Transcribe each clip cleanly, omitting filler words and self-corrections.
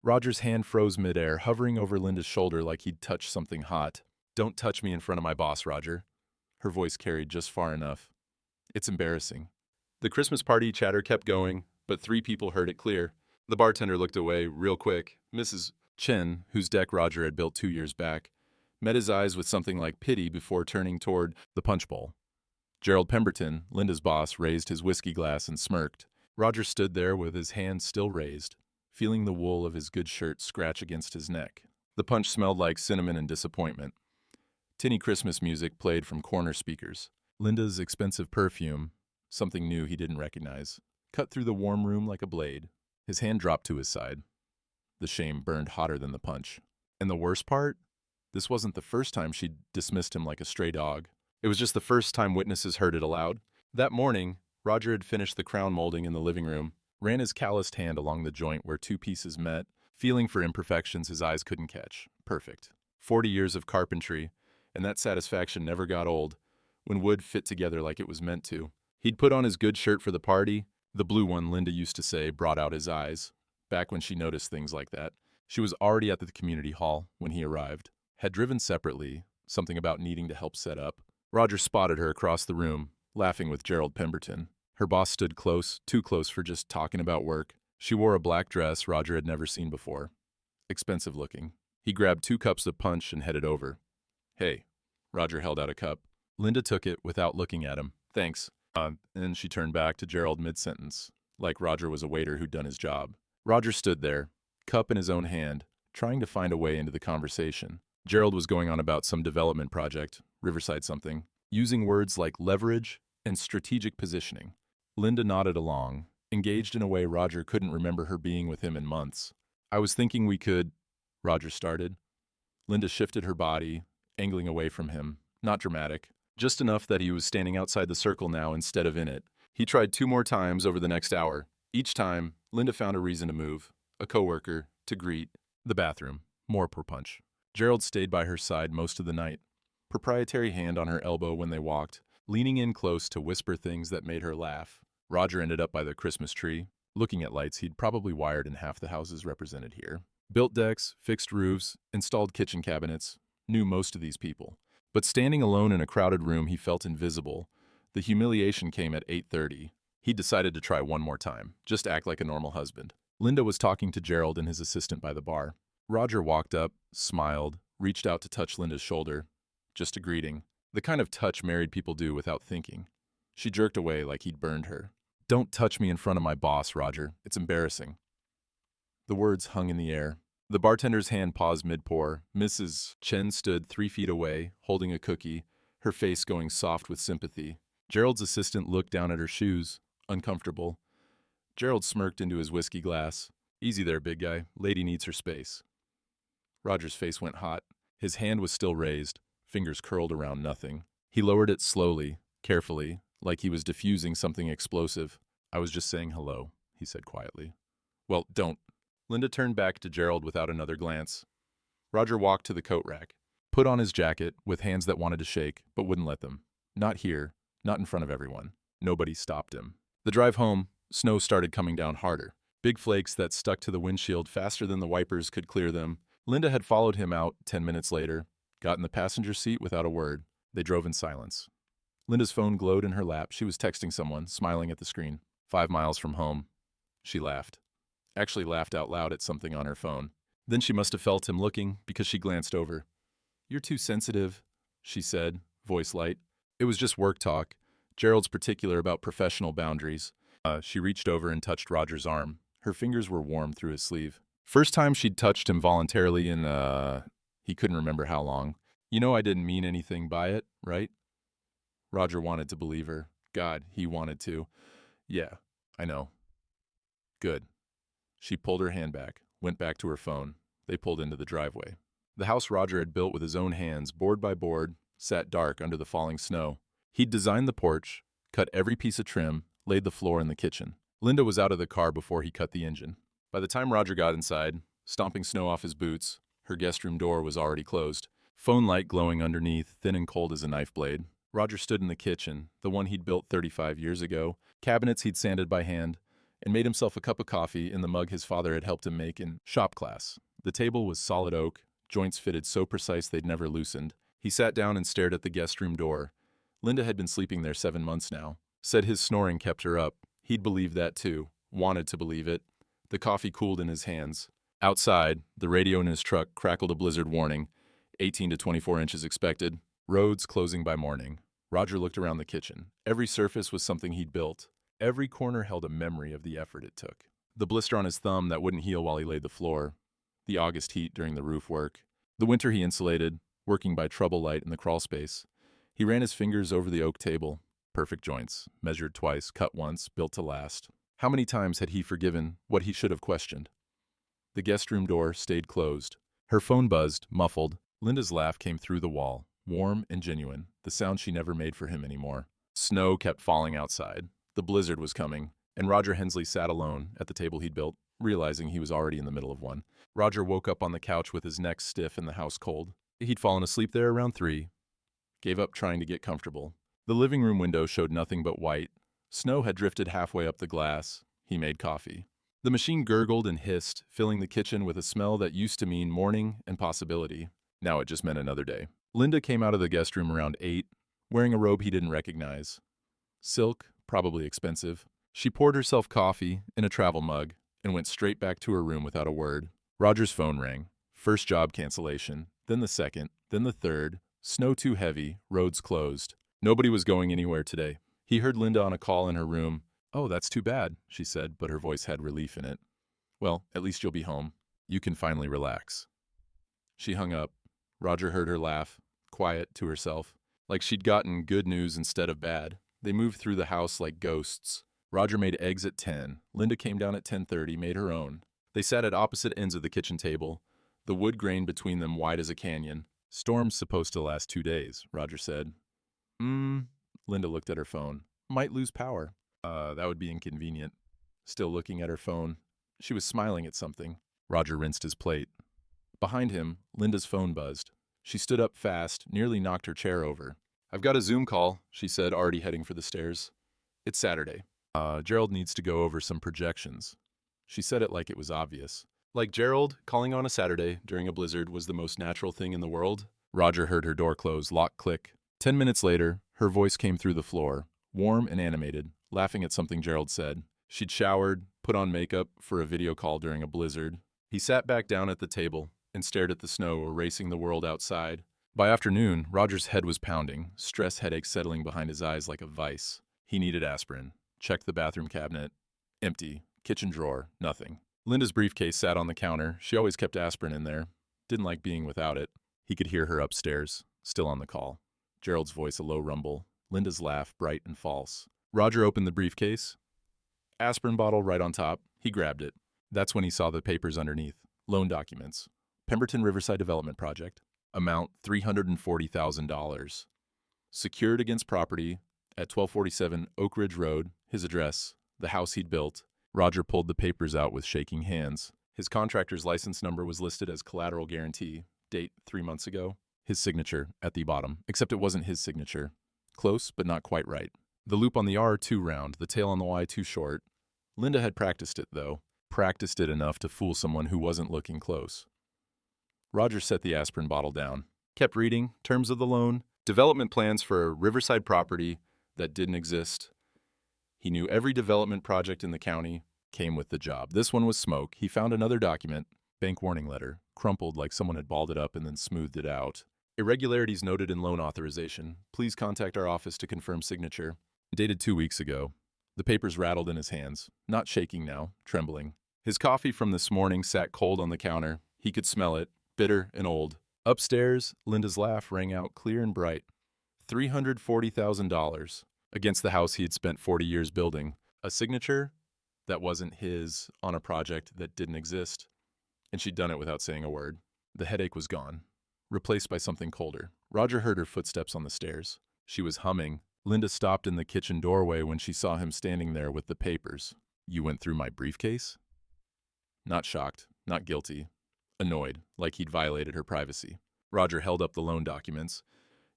Roger's hand froze midair, hovering over Linda's shoulder like he'd touched something hot. "Don't touch me in front of my boss, Roger." Her voice carried just far enough. "It's embarrassing." The Christmas party chatter kept going, but 3 people heard it clear. The bartender looked away real quick. Mrs. Chen, whose deck Roger had built 2 years back, met his eyes with something like pity before turning toward the punch bowl. Gerald Pemberton, Linda's boss, raised his whiskey glass and smirked. Roger stood there with his hand still raised, feeling the wool of his good shirt scratch against his neck. The punch smelled like cinnamon and disappointment. Tinny Christmas music played from corner speakers. Linda's expensive perfume, something new he didn't recognize, cut through the warm room like a blade. His hand dropped to his side. The shame burned hotter than the punch. And the worst part? This wasn't the first time she'd dismissed him like a stray dog. It was just the first time witnesses heard it aloud. That morning, Roger had finished the crown molding in the living room, ran his calloused hand along the joint where 2 pieces met, feeling for imperfections his eyes couldn't catch. Perfect. 40 years of carpentry, and that satisfaction never got old, when wood fit together like it was meant to. He'd put on his good shirt for the party. The blue one, Linda used to say, brought out his eyes. Back when she noticed things like that. She was already at the community hall when he arrived. Had driven separately, something about needing to help set up. Roger spotted her across the room, laughing with Gerald Pemberton. Her boss stood close, too close for just talking about work. She wore a black dress Roger had never seen before. Expensive looking. He grabbed 2 cups of punch and headed over. "Hey." Roger held out a cup. Linda took it without looking at him. "Thanks." And she turned back to Gerald mid-sentence, like Roger was a waiter who'd done his job. Roger stood there, cup in his own hand, trying to find a way into the conversation. Gerald was going on about some development project, Riverside something, using words like leverage and strategic positioning. Linda nodded along, engaged in a way Roger couldn't remember her being with him in months. "I was thinking we could," Roger started. Linda shifted her body, angling away from him. Not dramatic. Just enough that he was standing outside the circle now instead of in it. He tried 2 more times over the next hour. Each time, Linda found a reason to move. A coworker, to greet, the bathroom, more per punch. Gerald stayed by her side most of the night, proprietary hand on her elbow when they walked, leaning in close to whisper things that made her laugh. Roger ended up by the Christmas tree, looking at lights he'd probably wired in half the houses represented here. Built decks, fixed roofs, installed kitchen cabinets, knew most of these people. But standing alone in a crowded room, he felt invisible. The humiliation came at 8:30. He decided to try one more time, just act like a normal husband. Linda was talking to Gerald and his assistant by the bar. Roger walked up, smiled, reached out to touch Linda's shoulder. Just a greeting. The kind of touch married people do without thinking. She jerked away like he'd burned her. "Don't touch me in front of my boss, Roger. It's embarrassing." The words hung in the air. The bartender's hand paused mid-pour. Mrs. Chen stood 3 feet away, holding a cookie, her face going soft with sympathy. Gerald's assistant looked down at her shoes, uncomfortable. Gerald smirked into his whiskey glass. "Easy there, big guy. Lady needs her space." Roger's face went hot. His hand was still raised, fingers curled around nothing. He lowered it slowly, carefully, like he was diffusing something explosive. "I was just saying hello," he said quietly. "Well, don't." Linda turned back to Gerald without another glance. Roger walked to the coat rack, put on his jacket with hands that wanted to shake, but wouldn't let them. Not here, not in front of everyone. Nobody stopped him. The drive home, snow started coming down harder. Big flakes that stuck to the windshield faster than the wipers could clear them. Linda had followed him out 10 minutes later, got in the passenger seat without a word. They drove in silence. Linda's phone glowed in her lap. She was texting someone, smiling at the screen. 5 miles from home. She laughed. Actually laughed out loud at something on her phone. Then she must have felt him looking because she glanced over. "You're too sensitive," she said, voice light. It was just work talk. Gerald's particular about professional boundaries. She reached over and touched Roger's arm. Her fingers were warm through his sleeve. First time she'd touched him voluntarily in, he couldn't remember how long. "You know I didn't mean anything by it, right?" Roger wanted to believe her. God, he wanted to. "Yeah, I know." "Good." She pulled her hand back, went back to her phone. They pulled into the driveway. The house Roger had built with his own hands, board by board, sat dark under the falling snow. He'd designed the porch, cut every piece of trim, laid the floor in the kitchen. Linda was out of the car before he cut the engine. By the time Roger got inside, stomping snow off his boots, her guest room door was already closed. Phone light glowing underneath, thin and cold as a knife blade. Roger stood in the kitchen, the one he'd built 35 years ago, cabinets he'd sanded by hand, and made himself a cup of coffee in the mug his father had helped him make in shop class. The table was solid oak, joints fitted so precise they'd never loosened. He sat down and stared at the guest room door. Linda had been sleeping there 7 months now. Said his snoring kept her up. He'd believed that too. Wanted to believe it. The coffee cooled in his hands. Outside, the radio in his truck crackled a blizzard warning. 18 to 24 inches expected. Roads closing by morning. Roger looked around the kitchen. Every surface was something he'd built. Every corner held a memory of the effort it took. The blister on his thumb that wouldn't heal while he laid the floor. The August heat during the roof work. The winter he insulated, working by trouble light in the crawl space. He ran his fingers over the oak table. Perfect joints, measured twice, cut once, built to last. How many times had he forgiven what he should have questioned? The guest room door stayed closed. Her phone buzzed, muffled. Linda's laugh came through the wall, warm and genuine, the sound she never made for him anymore. Snow kept falling outside. The blizzard was coming, and Roger Hensley sat alone at the table he'd built, realizing he was already in the middle of one. Roger woke up on the couch with his neck stiff and the house cold. He'd fallen asleep there around 3, gave up trying to get comfortable. The living room window showed nothing but white. Snow had drifted halfway up the glass. He made coffee. The machine gurgled and hissed, filling the kitchen with a smell that used to mean morning and possibility. Now it just meant another day. Linda came out of the guest room around 8, wearing a robe he didn't recognize. Silk, probably expensive. She poured herself coffee in a travel mug and went straight back to her room without a word. Roger's phone rang. First job cancellation, then the second, then the third. Snow too heavy, roads closed. Nobody was going anywhere today. He heard Linda on a call in her room. "Oh, that's too bad," she said, but her voice had relief in it. "Well, at least you'll be home. You can finally relax." She hung up. Roger heard her laugh, quiet to herself, like she'd gotten good news instead of bad. They moved through the house like ghosts. Roger made eggs at 10. Linda came down at 10:30, made her own. They sat at opposite ends of the kitchen table, the wood grain between them wide as a canyon. "Storm's supposed to last 2 days," Roger said. Linda looked at her phone. "Might lose power." That would be inconvenient." Still looking at her phone, she was smiling at something. Roger rinsed his plate. Behind him, Linda's phone buzzed. She stood up fast, nearly knocked her chair over. "I've got a Zoom call," she said, already heading for the stairs. "It's Saturday. Gerald needs to go over some projections." She said it like it was obvious. Like Gerald, calling on a Saturday during a blizzard was the most natural thing in the world. Roger heard her door close, lock click. 10 minutes later, her voice came through the floor, warm and animated, laughing at something Gerald said. She'd showered, put on makeup for a video call during a blizzard. He sat back down at the table and stared at the snow erasing the world outside. By afternoon, Roger's head was pounding, stress headaches settling behind his eyes like a vice. He needed aspirin. Checked the bathroom cabinet. Empty. Kitchen drawer. Nothing. Linda's briefcase sat on the counter. She always kept aspirin in there. Didn't like being without it. He could hear her upstairs, still on the call. Gerald's voice a low rumble. Linda's laugh, bright and false. Roger opened the briefcase. Aspirin bottle right on top. He grabbed it. That's when he saw the papers underneath. Loan documents. Pemberton Riverside Development Project. Amount $340,000. Secured against property at 1247 Oak Ridge Road. His address. The house he'd built. Roger pulled the papers out with shaking hands. His contractor's license number was listed as collateral guarantee. Date 3 months ago. His signature at the bottom, except it wasn't his signature. Close, but not quite right. The loop on the R too round, the tail on the Y too short. Linda had practiced it, though. Practiced it enough to fool someone who wasn't looking close. Roger set the aspirin bottle down. Kept reading, terms of the loan, development plans for a riverside property that didn't exist. He knew every development project in the county came with the job. This one was smoke. He found another document, bank warning letter, crumpled like someone had balled it up and then smoothed it out. Irregularities noted in loan authorization. Please contact our office to confirm signature. Dated 2 weeks ago. The papers rattled in his hands, not shaking now, trembling. His coffee from this morning sat cold on the counter. He could smell it, bitter and old. Upstairs, Linda's laugh rang out clear and bright. $340,000 against the house he had spent 40 years building. A signature that wasn't his on a project that didn't exist. And she'd done it without saying a word. The headache was gone, replaced by something colder. Roger heard her footsteps on the stairs. She was humming. Linda stopped in the kitchen doorway when she saw him standing there with the papers. "You went through my briefcase?" Not shocked, not guilty. Annoyed, like he'd violated her privacy. Roger held up the loan documents.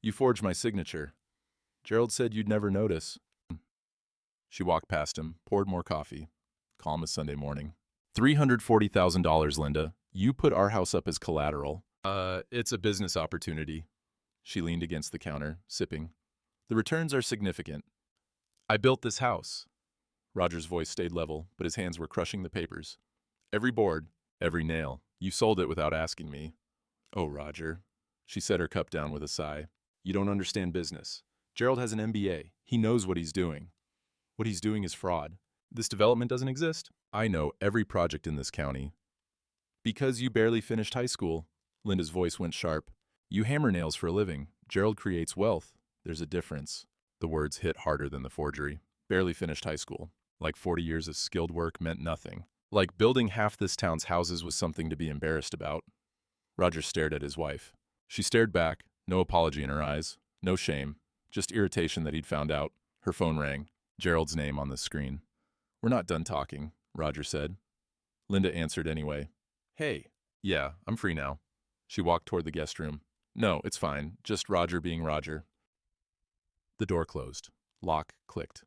"You forged my signature. Gerald said you'd never notice." She walked past him, poured more coffee. calm as Sunday morning. $340,000, Linda. You put our house up as collateral. It's a business opportunity. She leaned against the counter, sipping. The returns are significant. I built this house. Roger's voice stayed level, but his hands were crushing the papers. Every board, every nail. You sold it without asking me. Oh, Roger. She set her cup down with a sigh. You don't understand business. Gerald has an MBA. He knows what he's doing. What he's doing is fraud. This development doesn't exist. I know every project in this county. Because you barely finished high school. Linda's voice went sharp. You hammer nails for a living. Gerald creates wealth. There's a difference. The words hit harder than the forgery. Barely finished high school. Like 40 years of skilled work meant nothing. Like building half this town's houses was something to be embarrassed about. Roger stared at his wife. She stared back, no apology in her eyes, no shame, just irritation that he'd found out. Her phone rang. Gerald's name on the screen. We're not done talking, Roger said. Linda answered anyway. Hey. Yeah, I'm free now. She walked toward the guest room. No, it's fine. Just Roger being Roger. The door closed. Lock clicked.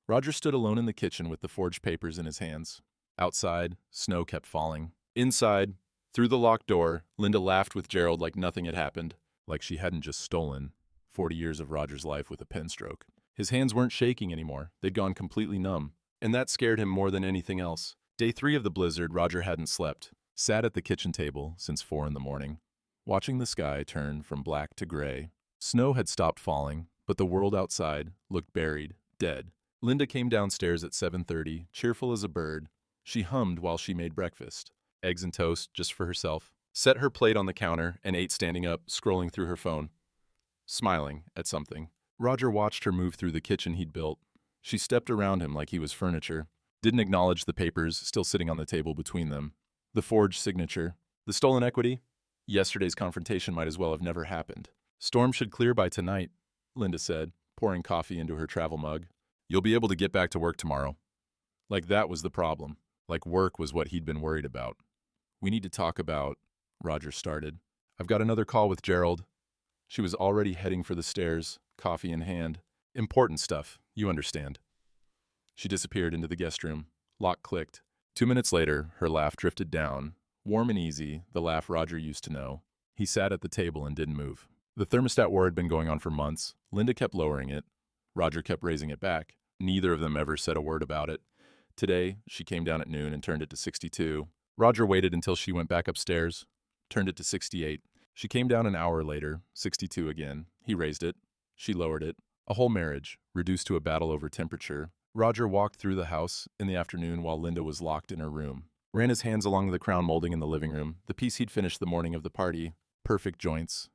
Roger stood alone in the kitchen with the forged papers in his hands. Outside, snow kept falling. Inside, through the locked door, Linda laughed with Gerald like nothing had happened, like she hadn't just stolen 40 years of Roger's life with a pen stroke. His hands weren't shaking anymore. They'd gone completely numb. And that scared him more than anything else. Day 3 of the blizzard, Roger hadn't slept. Sat at the kitchen table since 4 in the morning, watching the sky turn from black to gray. Snow had stopped falling, but the world outside looked buried, dead. Linda came downstairs at 7:30, cheerful as a bird. She hummed while she made breakfast. Eggs and toast, just for herself. Set her plate on the counter and ate standing up, scrolling through her phone. Smiling at something. Roger watched her move through the kitchen he'd built. She stepped around him like he was furniture. Didn't acknowledge the papers still sitting on the table between them. The forged signature. The stolen equity? Yesterday's confrontation might as well have never happened. Storm should clear by tonight, Linda said, pouring coffee into her travel mug. You'll be able to get back to work tomorrow. Like that was the problem. Like work was what he'd been worried about. We need to talk about, Roger started. I've got another call with Gerald. She was already heading for the stairs, coffee in hand. Important stuff, you understand. She disappeared into the guest room. Lock clicked. 2 minutes later, her laugh drifted down. Warm and easy, the laugh Roger used to know. He sat at the table and didn't move. The thermostat war had been going on for months. Linda kept lowering it. Roger kept raising it back. Neither of them ever said a word about it. Today, she came down at noon and turned it to 62. Roger waited until she went back upstairs, turned it to 68. She came down an hour later, 62 again. He raised it. She lowered it. A whole marriage, reduced to a battle over temperature. Roger walked through the house in the afternoon while Linda was locked in her room. Ran his hands along the crown molding in the living room, the piece he'd finished the morning of the party. Perfect joints.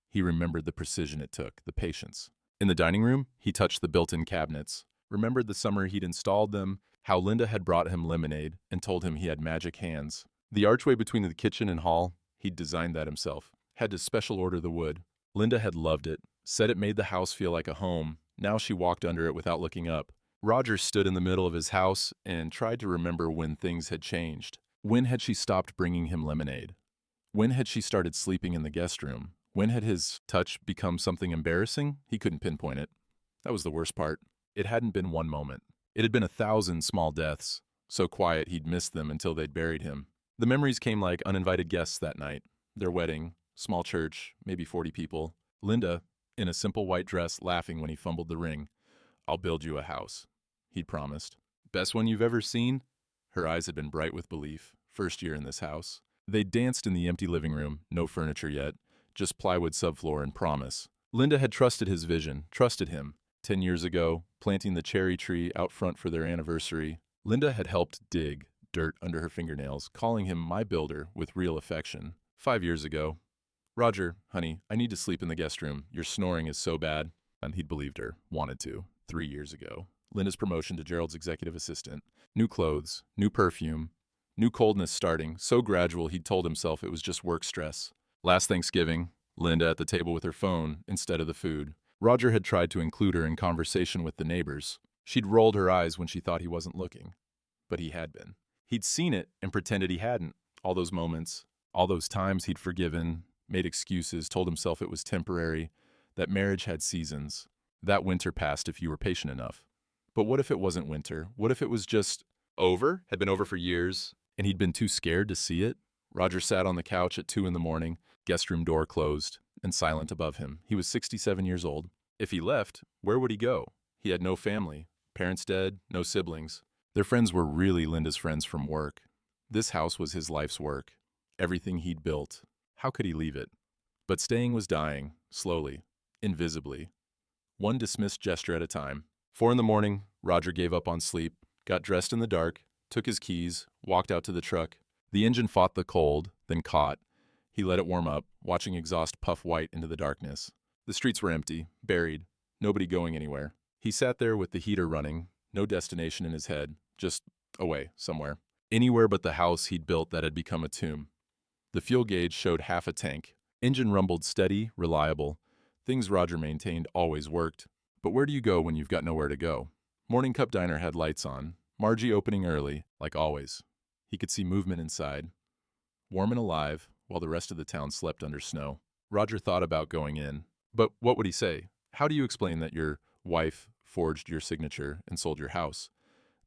He remembered the precision it took, the patience. In the dining room, he touched the built-in cabinets. Remembered the summer he'd installed them, how Linda had brought him lemonade and told him he had magic hands. The archway between the kitchen and hall, he'd designed that himself. Had to special order the wood. Linda had loved it, said it made the house feel like a home. Now she walked under it without looking up. Roger stood in the middle of his house and tried to remember when things had changed. When had she stopped bringing him lemonade? When had she started sleeping in the guest room? When had his touch become something embarrassing? He couldn't pinpoint it. That was the worst part. It hadn't been one moment. It had been 1,000 small deaths, so quiet he'd missed them until they'd buried him. The memories came like uninvited guests that night. Their wedding, small church, maybe 40 people. Linda, in a simple white dress, laughing when he fumbled the ring. I'll build you a house, he'd promised. Best one you've ever seen? Her eyes had been bright with belief. First year in this house. They danced in the empty living room, no furniture yet, just plywood subfloor and promise. Linda had trusted his vision, trusted him. 10 years ago, planting the cherry tree out front for their anniversary, Linda had helped dig dirt under her fingernails, calling him my builder with real affection. 5 years ago, Roger, honey, I need to sleep in the guest room. Your snoring is so bad. And he'd believed her, wanted to. 3 years ago, Linda's promotion to Gerald's executive assistant. New clothes, new perfume, new coldness starting, so gradual he'd told himself it was just work stress. Last Thanksgiving, Linda at the table with her phone instead of the food. Roger had tried to include her in conversation with the neighbors. She'd rolled her eyes when she thought he wasn't looking. But he had been. He'd seen it and pretended he hadn't. All those moments, all those times he'd forgiven, made excuses, told himself it was temporary, that marriage had seasons. That winter passed if you were patient enough. But what if it wasn't winter? What if it was just Over? Had been over for years, and he'd been too scared to see it? Roger sat on the couch at 2 in the morning, guest room door closed, and silent above him. He was 67 years old. If he left, where would he go? He had no family. Parents dead, no siblings. Their friends were really Linda's friends from work. This house was his life's work. Everything he'd built. How could he leave it? But staying was dying, slowly, invisibly. One dismissed gesture at a time. 4 in the morning, Roger gave up on sleep, got dressed in the dark, took his keys, walked out to the truck. The engine fought the cold, then caught. He let it warm up, watching exhaust puff white into the darkness. The streets were empty, buried, nobody going anywhere. He sat there with the heater running, no destination in his head, just away, somewhere. Anywhere but the house he'd built that had become a tomb. The fuel gauge showed half a tank. Engine rumbled steady, reliable. Things Roger maintained always worked. But where do you go when you've got nowhere to go? Morning Cup Diner had lights on, Margie opening early, like always. He could see movement inside, warm and alive, while the rest of the town slept under snow. Roger thought about going in. But what would he say? How do you explain that your wife forged your signature and sold your house?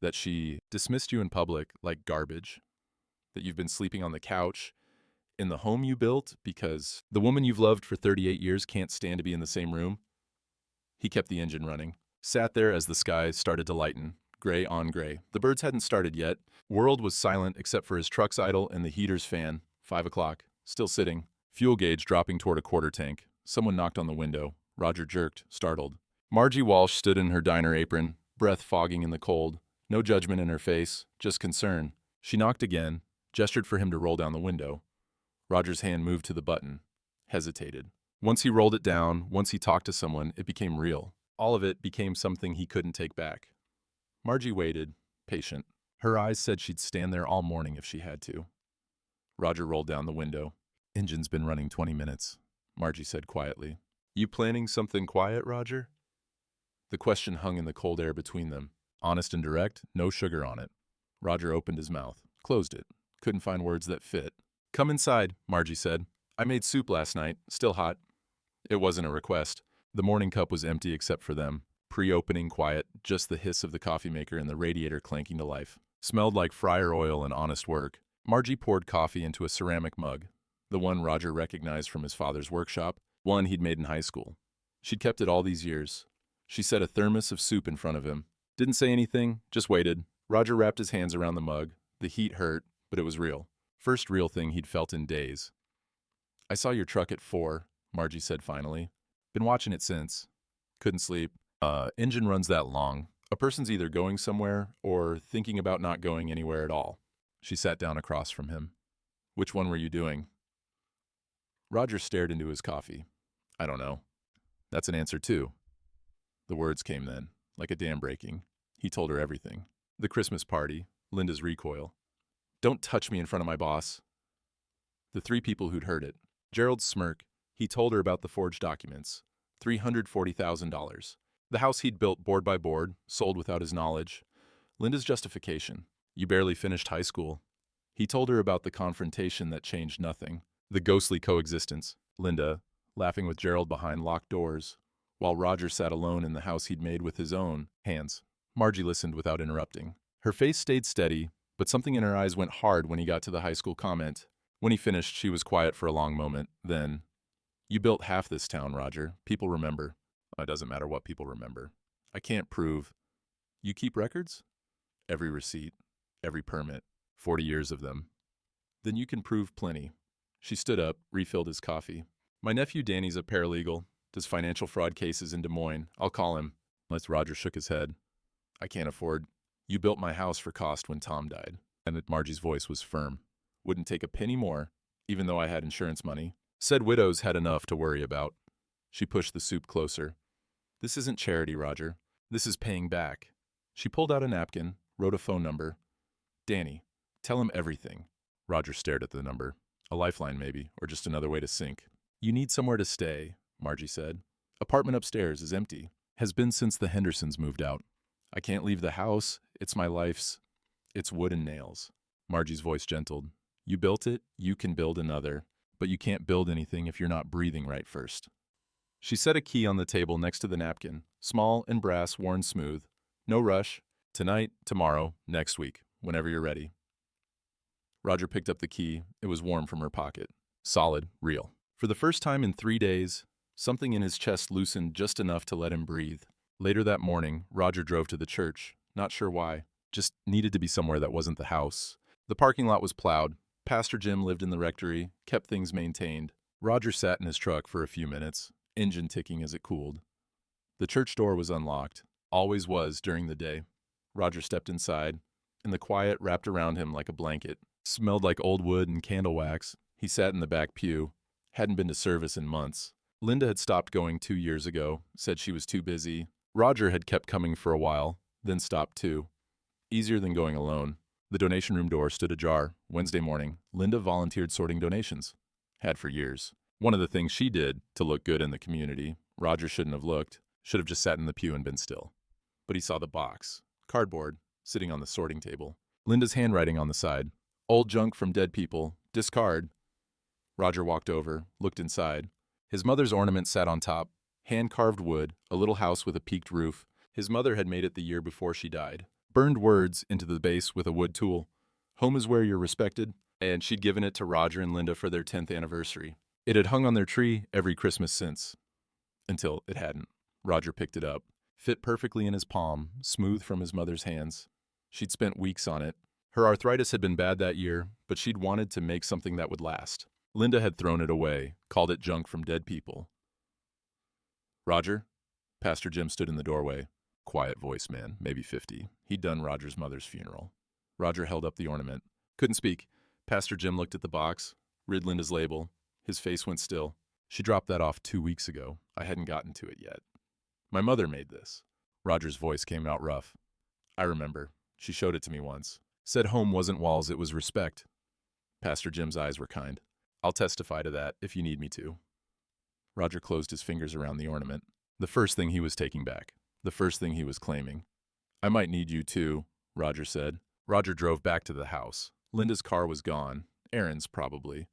That she dismissed you in public like garbage? That you've been sleeping on the couch in the home you built because the woman you've loved for 38 years can't stand to be in the same room? He kept the engine running, sat there as the sky started to lighten, gray on gray. The birds hadn't started yet. World was silent except for his truck's idle and the heater's fan. 5 o'clock, still sitting. Fuel gauge dropping toward a quarter tank. Someone knocked on the window. Roger jerked, startled. Margie Walsh stood in her diner apron, breath fogging in the cold. No judgment in her face, just concern. She knocked again, gestured for him to roll down the window. Roger's hand moved to the button, hesitated. Once he rolled it down, once he talked to someone, it became real. All of it became something he couldn't take back. Margie waited, patient. Her eyes said she'd stand there all morning if she had to. Roger rolled down the window. Engine's been running 20 minutes, Margie said quietly. You planning something quiet, Roger? The question hung in the cold air between them. Honest and direct, no sugar on it. Roger opened his mouth, closed it. Couldn't find words that fit. Come inside, Margie said. I made soup last night, still hot. It wasn't a request. The morning cup was empty except for them. Pre-opening quiet, just the hiss of the coffee maker and the radiator clanking to life. Smelled like fryer oil and honest work. Margie poured coffee into a ceramic mug, the one Roger recognized from his father's workshop, one he'd made in high school. She'd kept it all these years. She set a thermos of soup in front of him. Didn't say anything, just waited. Roger wrapped his hands around the mug. The heat hurt, but it was real. First real thing he'd felt in days. I saw your truck at 4, Margie said finally. Been watching it since. Couldn't sleep. Engine runs that long. A person's either going somewhere or thinking about not going anywhere at all. She sat down across from him. Which one were you doing? Roger stared into his coffee. I don't know. That's an answer too. The words came then, like a dam breaking. He told her everything. The Christmas party, Linda's recoil. Don't touch me in front of my boss. The 3 people who'd heard it. Gerald's smirk. He told her about the forged documents. $340,000. The house he'd built board by board, sold without his knowledge. Linda's justification. You barely finished high school. He told her about the confrontation that changed nothing. The ghostly coexistence. Linda, laughing with Gerald behind locked doors, while Roger sat alone in the house he'd made with his own hands. Margie listened without interrupting. Her face stayed steady, but something in her eyes went hard when he got to the high school comment. When he finished, she was quiet for a long moment. Then, you built half this town, Roger. People remember. It doesn't matter what people remember. I can't prove. You keep records? Every receipt, every permit, 40 years of them. Then you can prove plenty. She stood up, refilled his coffee. My nephew Danny's a paralegal, does financial fraud cases in Des Moines. I'll call him. Roger shook his head. I can't afford. You built my house for cost when Tom died. And Margie's voice was firm. Wouldn't take a penny more, even though I had insurance money. Said widows had enough to worry about. She pushed the soup closer. This isn't charity, Roger. This is paying back. She pulled out a napkin, wrote a phone number. Danny, tell him everything. Roger stared at the number. A lifeline maybe, or just another way to sink. You need somewhere to stay, Margie said. Apartment upstairs is empty. Has been since the Hendersons moved out. I can't leave the house. It's my life's. It's wood and nails. Margie's voice gentled. You built it, you can build another. But you can't build anything if you're not breathing right first. She set a key on the table next to the napkin, small and brass, worn smooth. No rush. Tonight, tomorrow, next week. Whenever you're ready. Roger picked up the key. It was warm from her pocket. Solid, real. For the first time in 3 days, something in his chest loosened just enough to let him breathe. Later that morning, Roger drove to the church. Not sure why. Just needed to be somewhere that wasn't the house. The parking lot was plowed. Pastor Jim lived in the rectory, kept things maintained. Roger sat in his truck for a few minutes, engine ticking as it cooled. The church door was unlocked. Always was during the day. Roger stepped inside, and the quiet wrapped around him like a blanket. Smelled like old wood and candle wax. He sat in the back pew. Hadn't been to service in months. Linda had stopped going 2 years ago, said she was too busy. Roger had kept coming for a while, then stopped too. Easier than going alone. The donation room door stood ajar. Wednesday morning, Linda volunteered sorting donations. Had for years. One of the things she did to look good in the community. Roger shouldn't have looked. Should have just sat in the pew and been still. But he saw the box. Cardboard, sitting on the sorting table. Linda's handwriting on the side. Old junk from dead people. Discard. Roger walked over, looked inside. His mother's ornament sat on top. Hand-carved wood, a little house with a peaked roof. His mother had made it the year before she died. Burned words into the base with a wood tool. Home is where you're respected. And she'd given it to Roger and Linda for their 10th anniversary. It had hung on their tree every Christmas since. Until it hadn't. Roger picked it up. Fit perfectly in his palm, smooth from his mother's hands. She'd spent weeks on it. Her arthritis had been bad that year, but she'd wanted to make something that would last. Linda had thrown it away, called it junk from dead people. Roger? Pastor Jim stood in the doorway. Quiet voice man, maybe 50. He'd done Roger's mother's funeral. Roger held up the ornament. Couldn't speak. Pastor Jim looked at the box, read Linda's label. His face went still. She dropped that off 2 weeks ago. I hadn't gotten to it yet. My mother made this. Roger's voice came out rough. I remember. She showed it to me once. Said home wasn't walls, it was respect. Pastor Jim's eyes were kind. I'll testify to that if you need me to. Roger closed his fingers around the ornament. The first thing he was taking back. The first thing he was claiming. I might need you too, Roger said. Roger drove back to the house. Linda's car was gone. Aaron's, probably.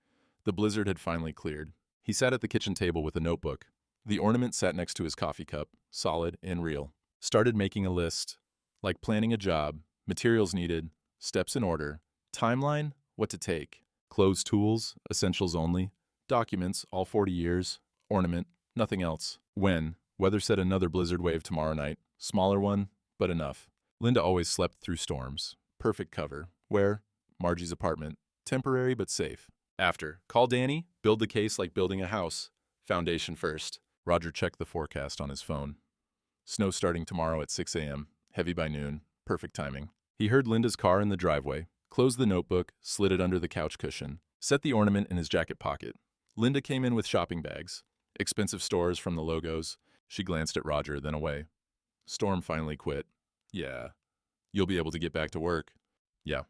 The blizzard had finally cleared. He sat at the kitchen table with a notebook. The ornament sat next to his coffee cup, solid and real. Started making a list. Like planning a job. Materials needed. Steps in order. Timeline, what to take. Clothes, tools, essentials only. Documents, all 40 years. Ornament, nothing else. When? Weather said another blizzard wave tomorrow night. Smaller one, but enough. Linda always slept through storms. Perfect cover. Where? Margie's apartment. Temporary but safe. After. Call Danny. Build the case like building a house. Foundation first. Roger checked the forecast on his phone. Snow starting tomorrow at 6 a.m. Heavy by noon. Perfect timing. He heard Linda's car in the driveway. Closed the notebook, slid it under the couch cushion. Set the ornament in his jacket pocket. Linda came in with shopping bags. Expensive stores from the logos. She glanced at Roger, then away. Storm finally quit. Yeah. You'll be able to get back to work. Yeah.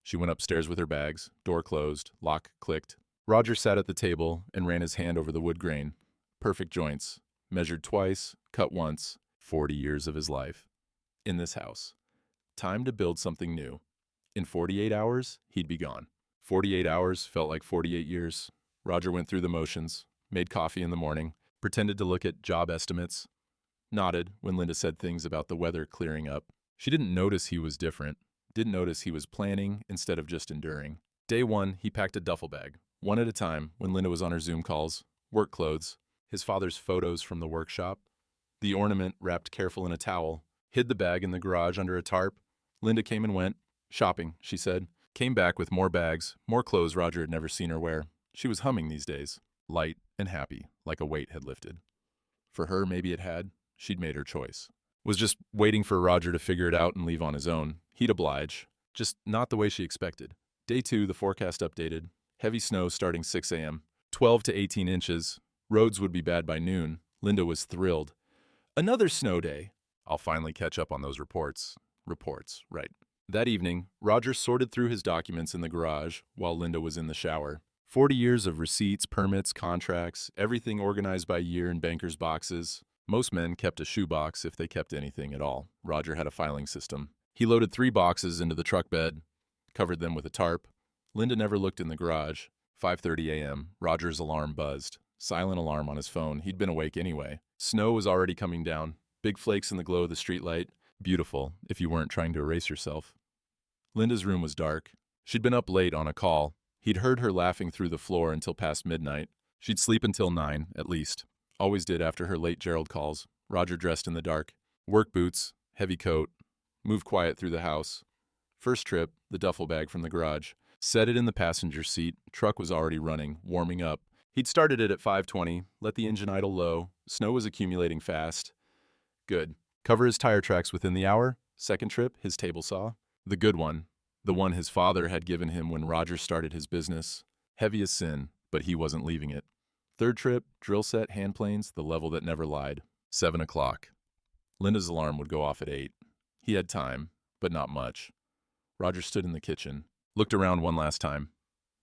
She went upstairs with her bags. Door closed. Lock clicked. Roger sat at the table and ran his hand over the wood grain. Perfect joints. Measured twice, cut once. 40 years of his life. In this house. Time to build something new. In 48 hours, he'd be gone. 48 hours felt like 48 years. Roger went through the motions, made coffee in the morning, pretended to look at job estimates, nodded when Linda said things about the weather clearing up. She didn't notice he was different, didn't notice he was planning instead of just enduring. Day one, he packed a duffel bag, one at a time when Linda was on her Zoom calls, work clothes, his father's photos from the workshop, the ornament wrapped careful in a towel, hid the bag in the garage under a tarp. Linda came and went. Shopping, she said. Came back with more bags, more clothes Roger had never seen her wear. She was humming these days, light and happy, like a weight had lifted. For her, maybe it had. She'd made her choice. Was just waiting for Roger to figure it out and leave on his own. He'd oblige. Just not the way she expected. Day 2, the forecast updated. Heavy snow starting 6 a.m. 12 to 18 inches. Roads would be bad by noon. Linda was thrilled. Another snow day. I'll finally catch up on those reports. Reports, right. That evening, Roger sorted through his documents in the garage while Linda was in the shower. 40 years of receipts, permits, contracts, everything organized by year in bankers' boxes. Most men kept a shoebox if they kept anything at all. Roger had a filing system. He loaded 3 boxes into the truck bed, covered them with a tarp. Linda never looked in the garage. 5:30 a.m., Roger's alarm buzzed. Silent alarm on his phone. He'd been awake anyway. Snow was already coming down. Big flakes in the glow of the streetlight. Beautiful, if you weren't trying to erase yourself. Linda's room was dark. She'd been up late on a call. He'd heard her laughing through the floor until past midnight. She'd sleep until 9, at least. Always did after her late Gerald calls. Roger dressed in the dark. Work boots, heavy coat. Moved quiet through the house. First trip, the duffel bag from the garage. Set it in the passenger seat. Truck was already running, warming up. He'd started it at 5:20, let the engine idle low. Snow was accumulating fast. Good. Cover his tire tracks within the hour. Second trip, his table saw. The good one. The one his father had given him when Roger started his business. Heavy as sin, but he wasn't leaving it. Third trip, drill set, hand planes, the level that never lied. 7 o'clock. Linda's alarm would go off at 8. He had time, but not much. Roger stood in the kitchen, looked around one last time.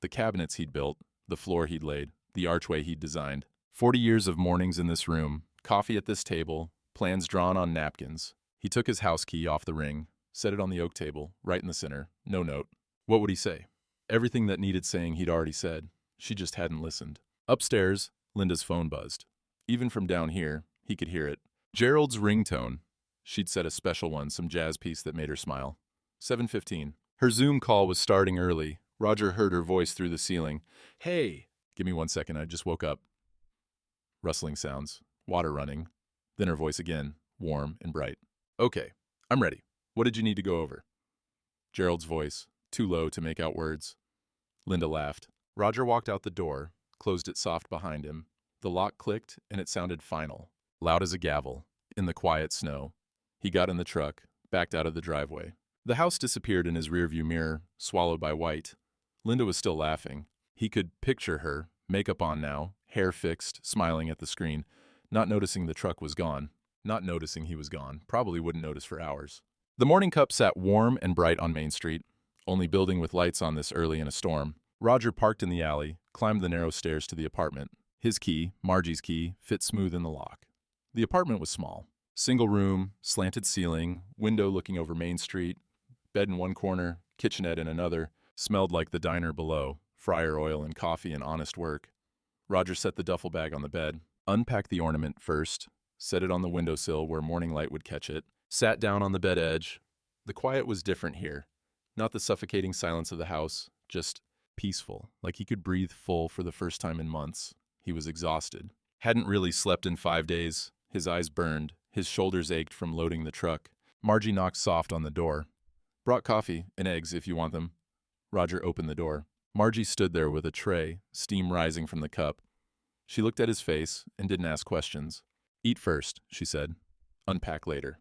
The cabinets he'd built, the floor he'd laid, the archway he'd designed. 40 years of mornings in this room, coffee at this table, plans drawn on napkins. He took his house key off the ring, set it on the oak table, right in the center, no note. What would he say? Everything that needed saying he'd already said. She just hadn't listened. Upstairs, Linda's phone buzzed. Even from down here, he could hear it. Gerald's ringtone. She'd set a special one, some jazz piece that made her smile. 7:15. Her Zoom call was starting early. Roger heard her voice through the ceiling. Hey! Give me 1 second, I just woke up. Rustling sounds, water running. Then her voice again, warm and bright. Okay, I'm ready. What did you need to go over? Gerald's voice, too low to make out words. Linda laughed. Roger walked out the door, closed it soft behind him. The lock clicked, and it sounded final, loud as a gavel, in the quiet snow. He got in the truck, backed out of the driveway. The house disappeared in his rearview mirror, swallowed by white. Linda was still laughing. He could picture her, makeup on now, hair fixed, smiling at the screen, not noticing the truck was gone. Not noticing he was gone. Probably wouldn't notice for hours. The Morning Cup sat warm and bright on Main Street, only building with lights on this early in a storm. Roger parked in the alley, climbed the narrow stairs to the apartment. His key, Margie's key, fit smooth in the lock. The apartment was small. Single room, slanted ceiling, window looking over Main Street, bed in one corner, kitchenette in another, smelled like the diner below, fryer oil and coffee and honest work. Roger set the duffel bag on the bed, unpacked the ornament first, set it on the windowsill where morning light would catch it, sat down on the bed edge. The quiet was different here. Not the suffocating silence of the house, just peaceful, like he could breathe full for the first time in months. He was exhausted. Hadn't really slept in 5 days. His eyes burned. His shoulders ached from loading the truck. Margie knocked soft on the door. Brought coffee and eggs if you want them. Roger opened the door. Margie stood there with a tray, steam rising from the cup. She looked at his face and didn't ask questions. Eat first, she said. Unpack later.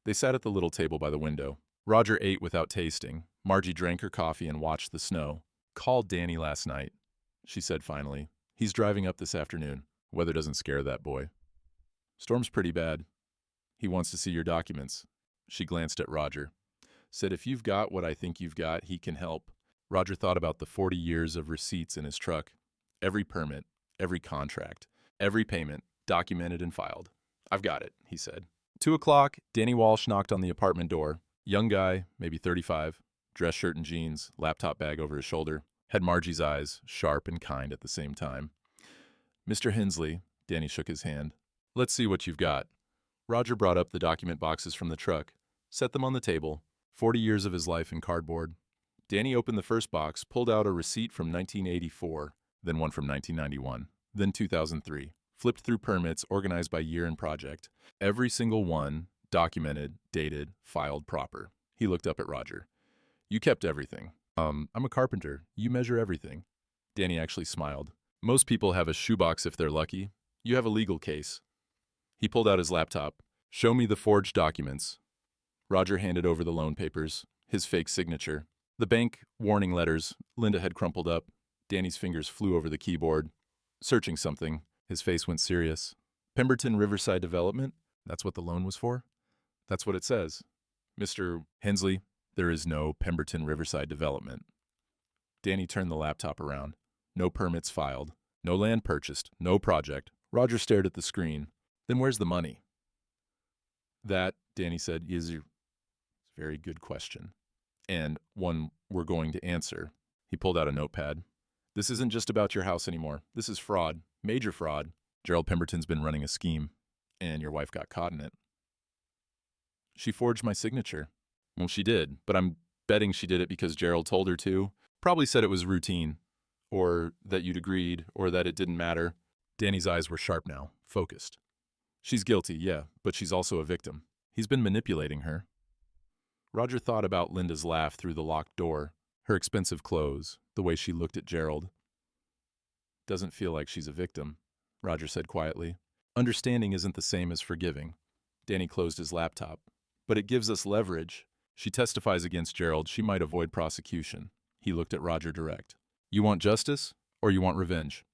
They sat at the little table by the window. Roger ate without tasting. Margie drank her coffee and watched the snow. Called Danny last night, she said finally. He's driving up this afternoon. Weather doesn't scare that boy. Storm's pretty bad. He wants to see your documents. She glanced at Roger. Said if you've got what I think you've got, he can help. Roger thought about the 40 years of receipts in his truck. Every permit, every contract, every payment, documented and filed. I've got it, he said. 2 o'clock, Danny Walsh knocked on the apartment door. Young guy, maybe 35, dress shirt and jeans, laptop bag over his shoulder. Had Margie's eyes, sharp and kind at the same time. Mr. Hensley, Danny shook his hand. Let's see what you've got. Roger brought up the document boxes from the truck, set them on the table. 40 years of his life in cardboard. Danny opened the first box, pulled out a receipt from 1984, then one from 1991, then 2003. Flipped through permits organized by year and project. Every single one, documented, dated, filed proper. He looked up at Roger. You kept everything. I'm a carpenter. You measure everything. Danny actually smiled. Most people have a shoebox if they're lucky. You have a legal case. He pulled out his laptop. Show me the forged documents. Roger handed over the loan papers, his fake signature. The bank warning letters Linda had crumpled up. Danny's fingers flew over the keyboard. Searching something. His face went serious. Pemberton Riverside Development? That's what the loan was for? That's what it says. Mr. Hensley, there is no Pemberton Riverside Development. Danny turned the laptop around. No permits filed. No land purchased. No project. Roger stared at the screen. Then where's the money? That, Danny said, is a very good question. And one we're going to answer. He pulled out a notepad. This isn't just about your house anymore. This is fraud. Major fraud. Gerald Pemberton's been running a scheme. And your wife got caught in it. She forged my signature. Well, she did, but I'm betting she did it because Gerald told her to. Probably said it was routine, or that you'd agreed, or that it didn't matter. Danny's eyes were sharp now, focused. She's guilty, yeah, but she's also a victim. He's been manipulating her. Roger thought about Linda's laugh through the locked door, her expensive clothes, the way she looked at Gerald. Doesn't feel like she's a victim, Roger said quietly. Understanding isn't the same as forgiving. Danny closed his laptop. But it gives us leverage. She testifies against Gerald. She might avoid prosecution. He looked at Roger direct. You want justice, or you want revenge?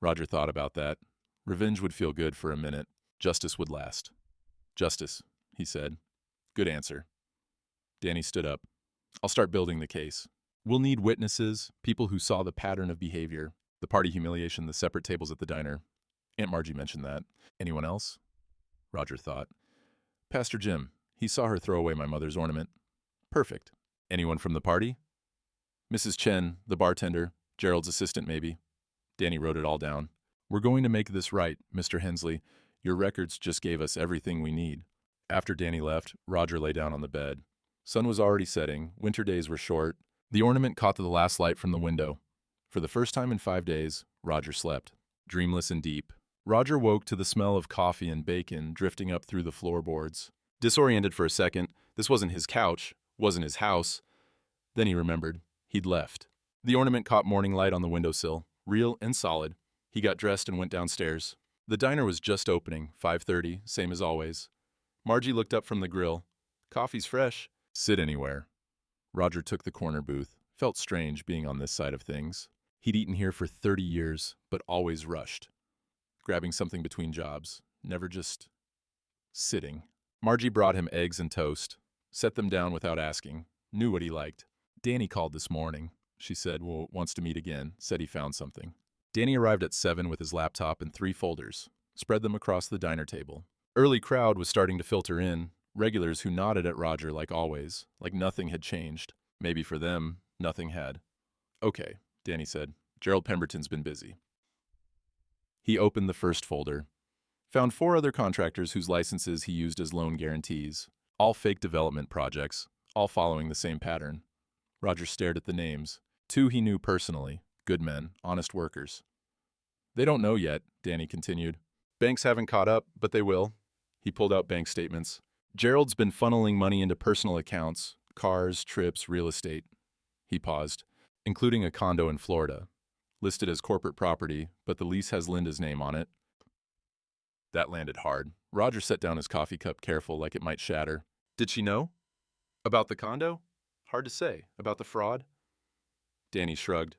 Roger thought about that. Revenge would feel good for a minute. Justice would last. Justice, he said. Good answer. Danny stood up. I'll start building the case. We'll need witnesses, people who saw the pattern of behavior, the party humiliation, the separate tables at the diner. Aunt Margie mentioned that. Anyone else? Roger thought. Pastor Jim. He saw her throw away my mother's ornament. Perfect. Anyone from the party? Mrs. Chen, the bartender, Gerald's assistant maybe. Danny wrote it all down. We're going to make this right, Mr. Hensley. Your records just gave us everything we need. After Danny left, Roger lay down on the bed. Sun was already setting. Winter days were short. The ornament caught the last light from the window. For the first time in 5 days, Roger slept, dreamless and deep. Roger woke to the smell of coffee and bacon drifting up through the floorboards. Disoriented for a second, this wasn't his couch, wasn't his house. Then he remembered. He'd left. The ornament caught morning light on the windowsill, real and solid. He got dressed and went downstairs. The diner was just opening, 5:30, same as always. Margie looked up from the grill. Coffee's fresh. Sit anywhere. Roger took the corner booth. Felt strange being on this side of things. He'd eaten here for 30 years, but always rushed. Grabbing something between jobs, never just sitting. Margie brought him eggs and toast, set them down without asking, knew what he liked. Danny called this morning, she said, wants to meet again, said he found something. Danny arrived at 7 with his laptop and 3 folders, spread them across the diner table. Early crowd was starting to filter in, regulars who nodded at Roger like always, like nothing had changed. Maybe for them, nothing had. Okay, Danny said. Gerald Pemberton's been busy. He opened the first folder. Found 4 other contractors whose licenses he used as loan guarantees. All fake development projects, all following the same pattern. Roger stared at the names. 2 he knew personally. Good men, honest workers. They don't know yet, Danny continued. Banks haven't caught up, but they will. He pulled out bank statements. Gerald's been funneling money into personal accounts, cars, trips, real estate. He paused. Including a condo in Florida. Listed as corporate property, but the lease has Linda's name on it. That landed hard. Roger set down his coffee cup careful like it might shatter. Did she know? About the condo? Hard to say. About the fraud? Danny shrugged.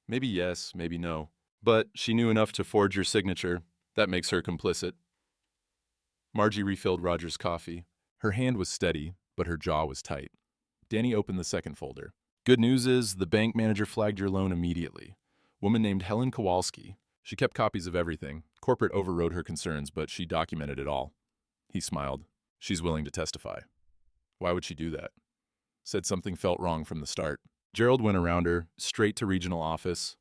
Maybe yes, maybe no. But she knew enough to forge your signature. That makes her complicit. Margie refilled Roger's coffee. Her hand was steady, but her jaw was tight. Danny opened the second folder. Good news is, the bank manager flagged your loan immediately. Woman named Helen Kowalski. She kept copies of everything. Corporate overrode her concerns, but she documented it all. He smiled. She's willing to testify. Why would she do that? Said something felt wrong from the start. Gerald went around her, straight to regional office.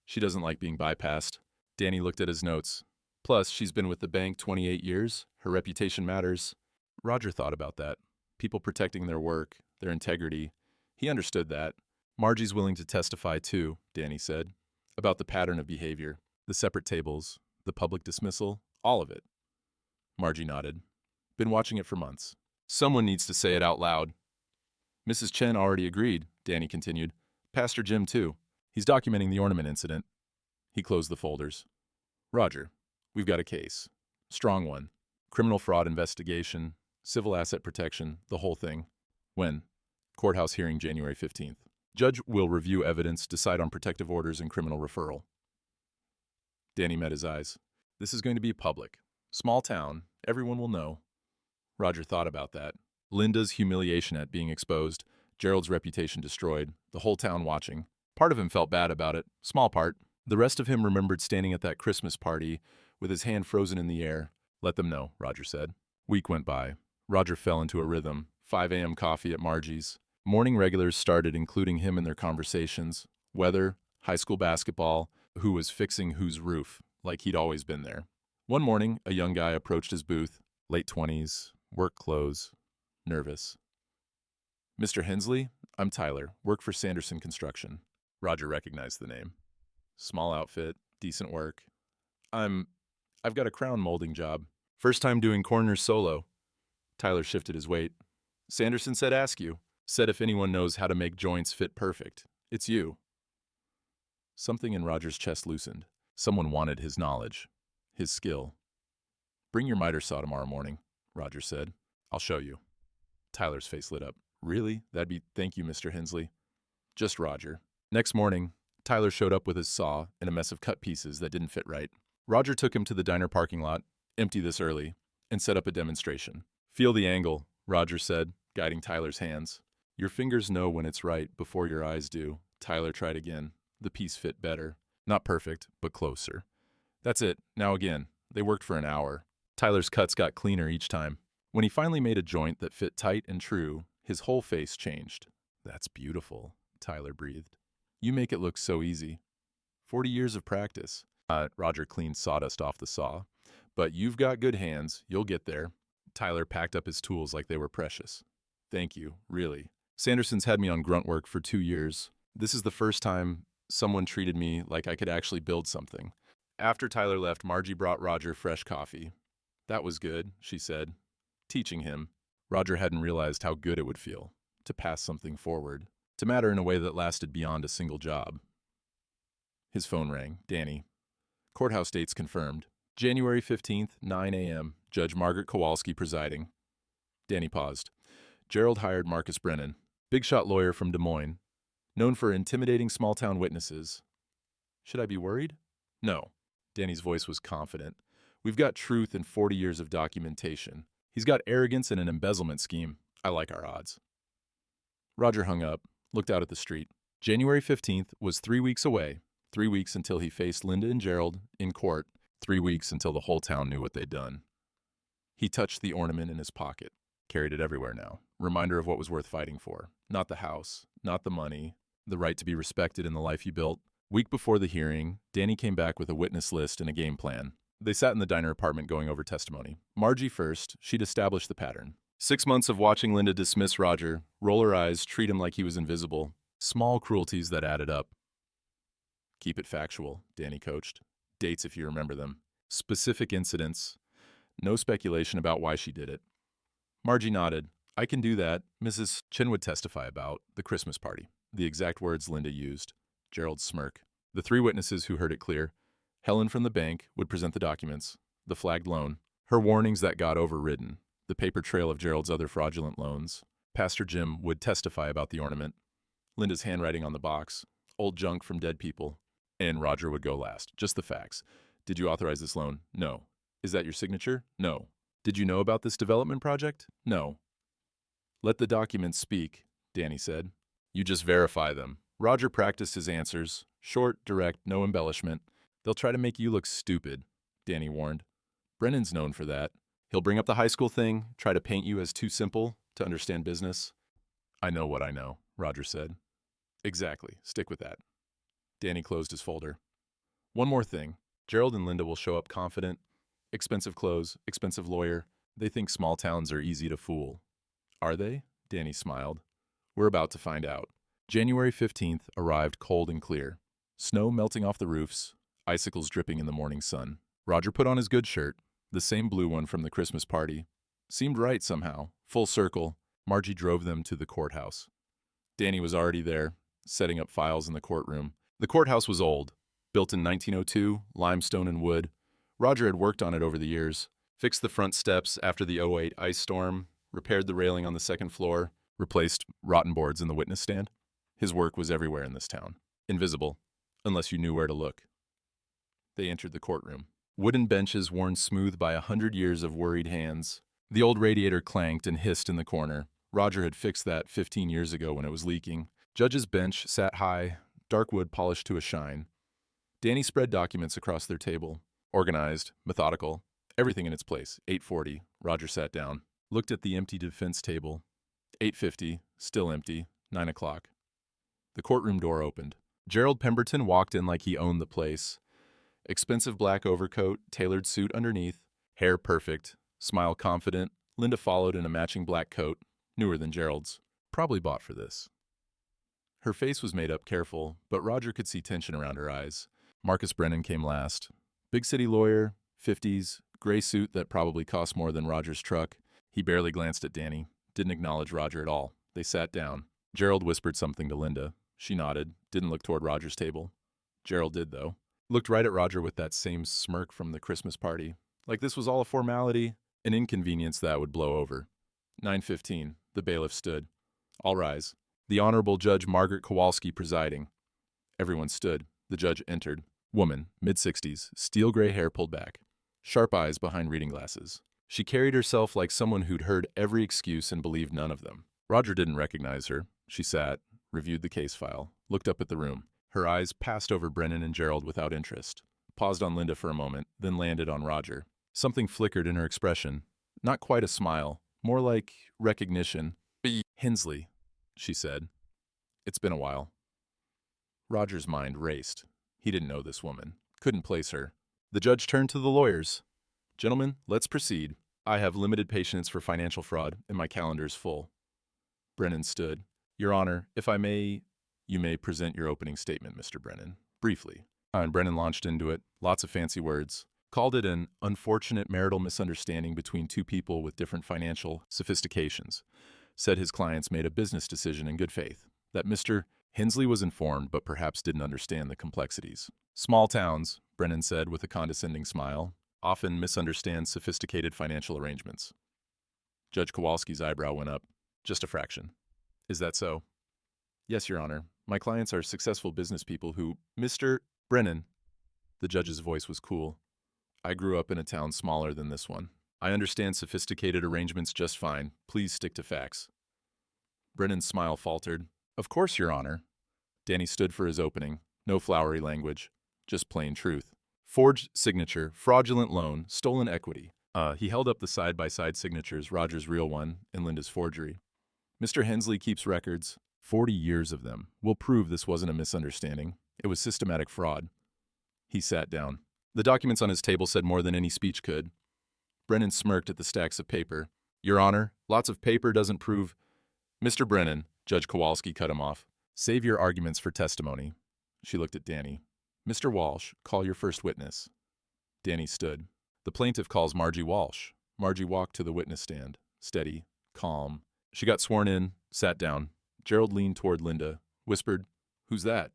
She doesn't like being bypassed. Danny looked at his notes. Plus, she's been with the bank 28 years. Her reputation matters. Roger thought about that. People protecting their work, their integrity. He understood that. Margie's willing to testify too, Danny said. About the pattern of behavior. The separate tables. The public dismissal. All of it. Margie nodded. Been watching it for months. Someone needs to say it out loud. Mrs. Chen already agreed, Danny continued. Pastor Jim too. He's documenting the ornament incident. He closed the folders. Roger, we've got a case. Strong one. Criminal fraud investigation, civil asset protection, the whole thing. When? Courthouse hearing January 15th. Judge will review evidence, decide on protective orders and criminal referral. Danny met his eyes. This is going to be public. Small town. Everyone will know. Roger thought about that. Linda's humiliation at being exposed, Gerald's reputation destroyed, the whole town watching. Part of him felt bad about it. Small part. The rest of him remembered standing at that Christmas party with his hand frozen in the air. Let them know, Roger said. Week went by. Roger fell into a rhythm. 5 a.m. coffee at Margie's. Morning regulars started including him in their conversations. Weather, high school basketball, who was fixing whose roof, like he'd always been there. One morning, a young guy approached his booth, late 20s, work clothes, nervous. Mr. Hensley, I'm Tyler, work for Sanderson Construction. Roger recognized the name. Small outfit, decent work. I've got a crown molding job. First time doing corners solo. Tyler shifted his weight. Sanderson said ask you. Said if anyone knows how to make joints fit perfect, it's you. Something in Roger's chest loosened. Someone wanted his knowledge, his skill. Bring your miter saw tomorrow morning, Roger said. I'll show you. Tyler's face lit up. Really? Thank you, Mr. Hensley. Just Roger. Next morning, Tyler showed up with his saw and a mess of cut pieces that didn't fit right. Roger took him to the diner parking lot, empty this early, and set up a demonstration. Feel the angle, Roger said, guiding Tyler's hands. Your fingers know when it's right before your eyes do. Tyler tried again. The piece fit better. Not perfect, but closer. That's it. Now again. They worked for an hour. Tyler's cuts got cleaner each time. When he finally made a joint that fit tight and true, his whole face changed. That's beautiful, Tyler breathed. You make it look so easy. 40 years of practice. Roger cleaned sawdust off the saw. But you've got good hands. You'll get there. Tyler packed up his tools like they were precious. Thank you, really. Sanderson's had me on grunt work for 2 years. This is the first time someone treated me like I could actually build something. After Tyler left, Margie brought Roger fresh coffee. That was good, she said. Teaching him. Roger hadn't realized how good it would feel to pass something forward, to matter in a way that lasted beyond a single job. His phone rang. Danny. Courthouse dates confirmed. January 15th, 9 a.m., Judge Margaret Kowalski presiding. Danny paused. Gerald hired Marcus Brennan, big shot lawyer from Des Moines, known for intimidating small-town witnesses. Should I be worried? No. Danny's voice was confident. We've got truth and 40 years of documentation. He's got arrogance and an embezzlement scheme. I like our odds. Roger hung up, looked out at the street. January 15th was 3 weeks away. 3 weeks until he faced Linda and Gerald in court. 3 weeks until the whole town knew what they'd done. He touched the ornament in his pocket, carried it everywhere now. Reminder of what was worth fighting for. Not the house, not the money, the right to be respected in the life he built. Week before the hearing, Danny came back with a witness list and a game plan. They sat in the diner apartment going over testimony. Margie first, she'd established the pattern. 6 months of watching Linda dismiss Roger, roll her eyes, treat him like he was invisible. Small cruelties that added up. Keep it factual, Danny coached. Dates if you remember them. Specific incidents. No speculation about why she did it. Margie nodded. I can do that. Mrs. Chin would testify about the Christmas party. The exact words Linda used. Gerald's smirk. The 3 witnesses who heard it clear. Helen from the bank would present the documents. The flagged loan. Her warnings that got overridden. The paper trail of Gerald's other fraudulent loans. Pastor Jim would testify about the ornament. Linda's handwriting on the box. Old junk from dead people. And Roger would go last. Just the facts. Did you authorize this loan? No. Is that your signature? No. Did you know about this development project? No. Let the documents speak, Danny said. You just verify them. Roger practiced his answers. Short, direct, no embellishment. They'll try to make you look stupid, Danny warned. Brennan's known for that. He'll bring up the high school thing, try to paint you as too simple to understand business. I know what I know, Roger said. Exactly. Stick with that. Danny closed his folder. One more thing. Gerald and Linda will show up confident. Expensive clothes, expensive lawyer. They think small towns are easy to fool. Are they? Danny smiled. We're about to find out. January 15th arrived cold and clear. Snow melting off the roofs, icicles dripping in the morning sun. Roger put on his good shirt, the same blue one from the Christmas party. Seemed right somehow. Full circle. Margie drove them to the courthouse. Danny was already there, setting up files in the courtroom. The courthouse was old, built in 1902, limestone and wood. Roger had worked on it over the years, fixed the front steps after the '08 ice storm, repaired the railing on the second floor, replaced rotten boards in the witness stand. His work was everywhere in this town. Invisible, unless you knew where to look. They entered the courtroom. Wooden benches worn smooth by 100 years of worried hands. The old radiator clanked and hissed in the corner. Roger had fixed that 15 years ago when it was leaking. Judge's bench sat high, dark wood polished to a shine. Danny spread documents across their table. Organized, methodical, everything in its place. 8:40, Roger sat down. Looked at the empty defense table. 8:50, still empty. 9 o'clock. The courtroom door opened. Gerald Pemberton walked in like he owned the place. Expensive black overcoat, tailored suit underneath, hair perfect, smile confident. Linda followed in a matching black coat, newer than Gerald's. Probably bought for this. Her face was made up careful, but Roger could see tension around her eyes. Marcus Brennan came last. Big city lawyer, 50s, gray suit that probably cost more than Roger's truck. He barely glanced at Danny, didn't acknowledge Roger at all. They sat down. Gerald whispered something to Linda. She nodded, didn't look toward Roger's table. Gerald did, though. Looked right at Roger with that same smirk from the Christmas party. Like this was all a formality, an inconvenience that would blow over. 9:15. The bailiff stood. All rise. The Honorable Judge Margaret Kowalski presiding. Everyone stood. The judge entered. Woman, mid-60s, steel gray hair pulled back. Sharp eyes behind reading glasses. She carried herself like someone who'd heard every excuse and believed none of them. Roger didn't recognize her. She sat, reviewed the case file, looked up at the room. Her eyes passed over Brennan and Gerald without interest. Paused on Linda for a moment, then landed on Roger. Something flickered in her expression. Not quite a smile, more like recognition. Hensley, she said. It's been a while. Roger's mind raced. He didn't know this woman. Couldn't place her. The judge turned to the lawyers. Gentlemen, let's proceed. I have limited patience for financial fraud, and my calendar's full. Brennan stood. Your Honor, if I may, you may present your opening statement, Mr. Brennan. Briefly. And Brennan launched into it. Lots of fancy words. Called it an unfortunate marital misunderstanding between two people with different financial sophistications. Said his clients made a business decision in good faith. That Mr. Hensley was informed but perhaps didn't understand the complexities. Small towns, Brennan said with a condescending smile, often misunderstand sophisticated financial arrangements. Judge Kowalski's eyebrow went up. Just a fraction. Is that so? Yes, Your Honor. My clients are successful business people who... Mr. Brennan. The judge's voice was cool. I grew up in a town smaller than this one. I understand sophisticated arrangements just fine. Please stick to facts. Brennan's smile faltered. Of course, Your Honor. Danny stood for his opening. No flowery language. Just plain truth. Forged signature, fraudulent loan, stolen equity. He held up the side-by-side signatures, Roger's real one and Linda's forgery. Mr. Hensley keeps records. 40 years of them. Will prove this wasn't a misunderstanding. It was systematic fraud. He sat down. The documents on his table said more than any speech could. Brennan smirked at the stacks of paper. Your Honor, lots of paper doesn't prove... Mr. Brennan, Judge Kowalski cut him off. Save your arguments for testimony. She looked at Danny. Mr. Walsh, call your first witness. Danny stood. The plaintiff calls Margie Walsh. Margie walked to the witness stand. Steady, calm. She got sworn in, sat down. Gerald leaned toward Linda, whispered, Who's that?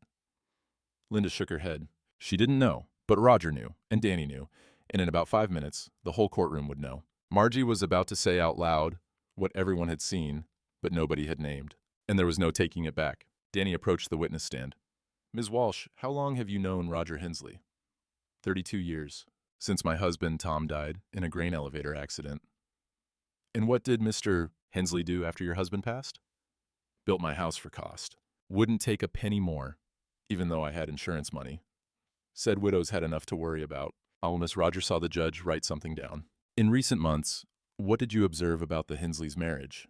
Linda shook her head. She didn't know, but Roger knew, and Danny knew, and in about 5 minutes, the whole courtroom would know. Margie was about to say out loud what everyone had seen, but nobody had named, and there was no taking it back. Danny approached the witness stand. Ms. Walsh, how long have you known Roger Hensley? 32 years, since my husband Tom died in a grain elevator accident. And what did Mr. Hensley do after your husband passed? Built my house for cost. Wouldn't take a penny more, even though I had insurance money. Said widows had enough to worry about. Miss Roger saw the judge write something down. In recent months, what did you observe about the Hensley's marriage?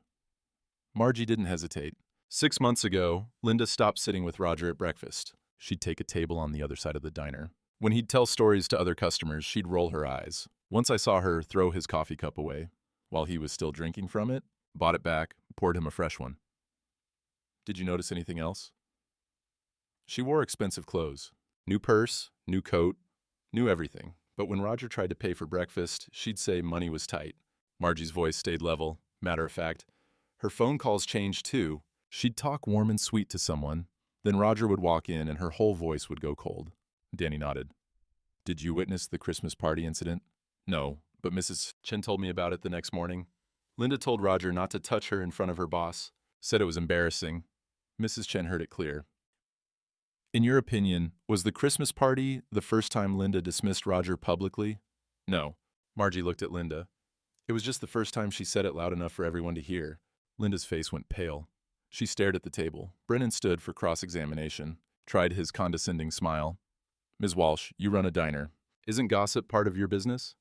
Margie didn't hesitate. 6 months ago, Linda stopped sitting with Roger at breakfast. She'd take a table on the other side of the diner. When he'd tell stories to other customers, she'd roll her eyes. Once I saw her throw his coffee cup away while he was still drinking from it, bought it back, poured him a fresh one. Did you notice anything else? She wore expensive clothes. New purse, new coat, new everything. But when Roger tried to pay for breakfast, she'd say money was tight. Margie's voice stayed level, matter of fact. Her phone calls changed too. She'd talk warm and sweet to someone. Then Roger would walk in and her whole voice would go cold. Danny nodded. Did you witness the Christmas party incident? No, but Mrs. Chen told me about it the next morning. Linda told Roger not to touch her in front of her boss. Said it was embarrassing. Mrs. Chen heard it clear. In your opinion, was the Christmas party the first time Linda dismissed Roger publicly? No. Margie looked at Linda. It was just the first time she said it loud enough for everyone to hear. Linda's face went pale. She stared at the table. Brennan stood for cross-examination, tried his condescending smile. Ms. Walsh, you run a diner. Isn't gossip part of your business?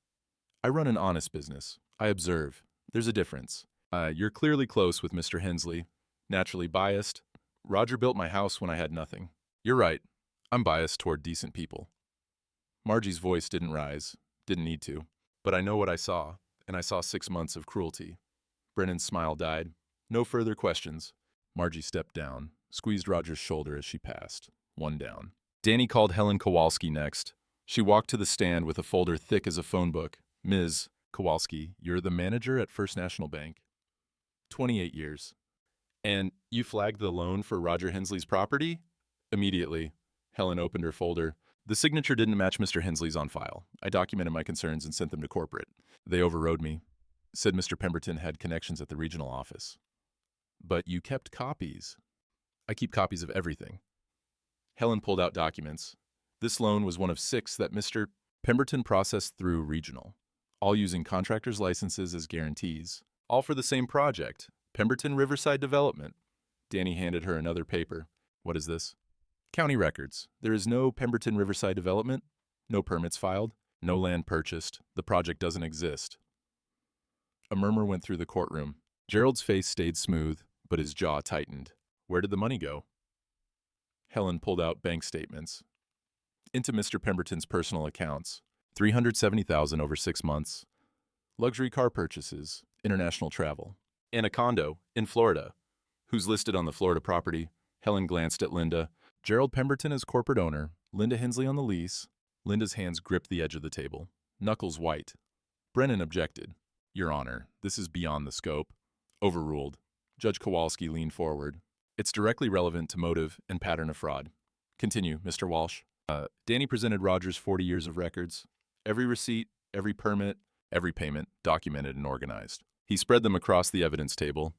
I run an honest business. I observe. There's a difference. You're clearly close with Mr. Hensley. Naturally biased. Roger built my house when I had nothing. You're right. I'm biased toward decent people. Margie's voice didn't rise. Didn't need to. But I know what I saw, and I saw 6 months of cruelty. Brennan's smile died. No further questions. Margie stepped down, squeezed Roger's shoulder as she passed. One down. Danny called Helen Kowalski next. She walked to the stand with a folder thick as a phone book. Ms. Kowalski, you're the manager at First National Bank. 28 years. And you flagged the loan for Roger Hensley's property? Immediately. Helen opened her folder. The signature didn't match Mr. Hensley's on file. I documented my concerns and sent them to corporate. They overrode me. Said Mr. Pemberton had connections at the regional office. But you kept copies. I keep copies of everything. Helen pulled out documents. This loan was one of 6 that Mr. Pemberton processed through regional, all using contractors' licenses as guarantees, all for the same project, Pemberton Riverside Development. Danny handed her another paper. What is this? County records. There is no Pemberton Riverside Development, no permits filed, no land purchased. The project doesn't exist. A murmur went through the courtroom. Gerald's face stayed smooth, but his jaw tightened. Where did the money go? Helen pulled out bank statements. Into Mr. Pemberton's personal accounts. $370,000 over 6 months. Luxury car purchases, international travel, and a condo in Florida. Who's listed on the Florida property? Helen glanced at Linda. Gerald Pemberton as corporate owner, Linda Hensley on the lease. Linda's hands gripped the edge of the table, knuckles white. Brennan objected. Your Honor, this is beyond the scope. Overruled. Judge Kowalski leaned forward. It's directly relevant to motive and pattern of fraud. Continue, Mr. Walsh. Danny presented Rogers 40 years of records. Every receipt, every permit, every payment, documented and organized. He spread them across the evidence table.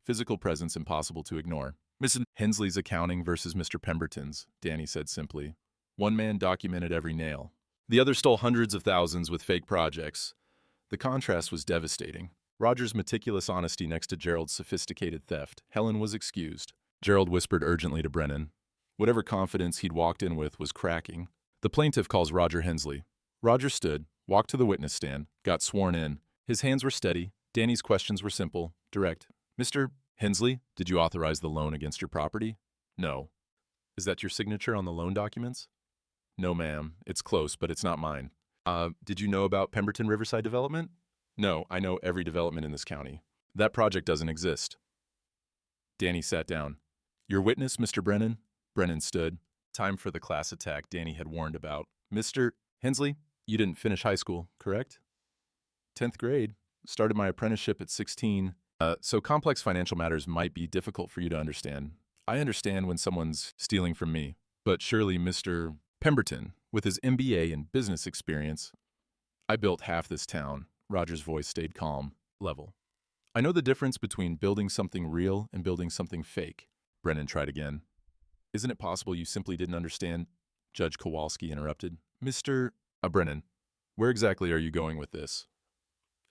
Physical presence impossible to ignore. Mrs. Hensley's accounting versus Mr. Pemberton's, Danny said simply. One man documented every nail. The other stole hundreds of thousands with fake projects. The contrast was devastating. Roger's meticulous honesty next to Gerald's sophisticated theft. Helen was excused. Gerald whispered urgently to Brennan. Whatever confidence he'd walked in with was cracking. The plaintiff calls Roger Hensley. Roger stood, walked to the witness stand, got sworn in. His hands were steady. Danny's questions were simple, direct. Mr. Hensley, did you authorize the loan against your property? No. Is that your signature on the loan documents? No, ma'am. It's close, but it's not mine. Did you know about Pemberton Riverside Development? No, I know every development in this county. That project doesn't exist. Danny sat down. Your witness, Mr. Brennan? Brennan stood. Time for the class attack Danny had warned about. Mr. Hensley, you didn't finish high school, correct? 10th grade. Started my apprenticeship at 16. So complex financial matters might be difficult for you to understand. I understand when someone's stealing from me, but surely Mr. Pemberton, with his MBA and business experience, I built half this town. Roger's voice stayed calm, level. I know the difference between building something real and building something fake. Brennan tried again. Isn't it possible you simply didn't understand? Judge Kowalski interrupted. Mr. Brennan, where exactly are you going with this?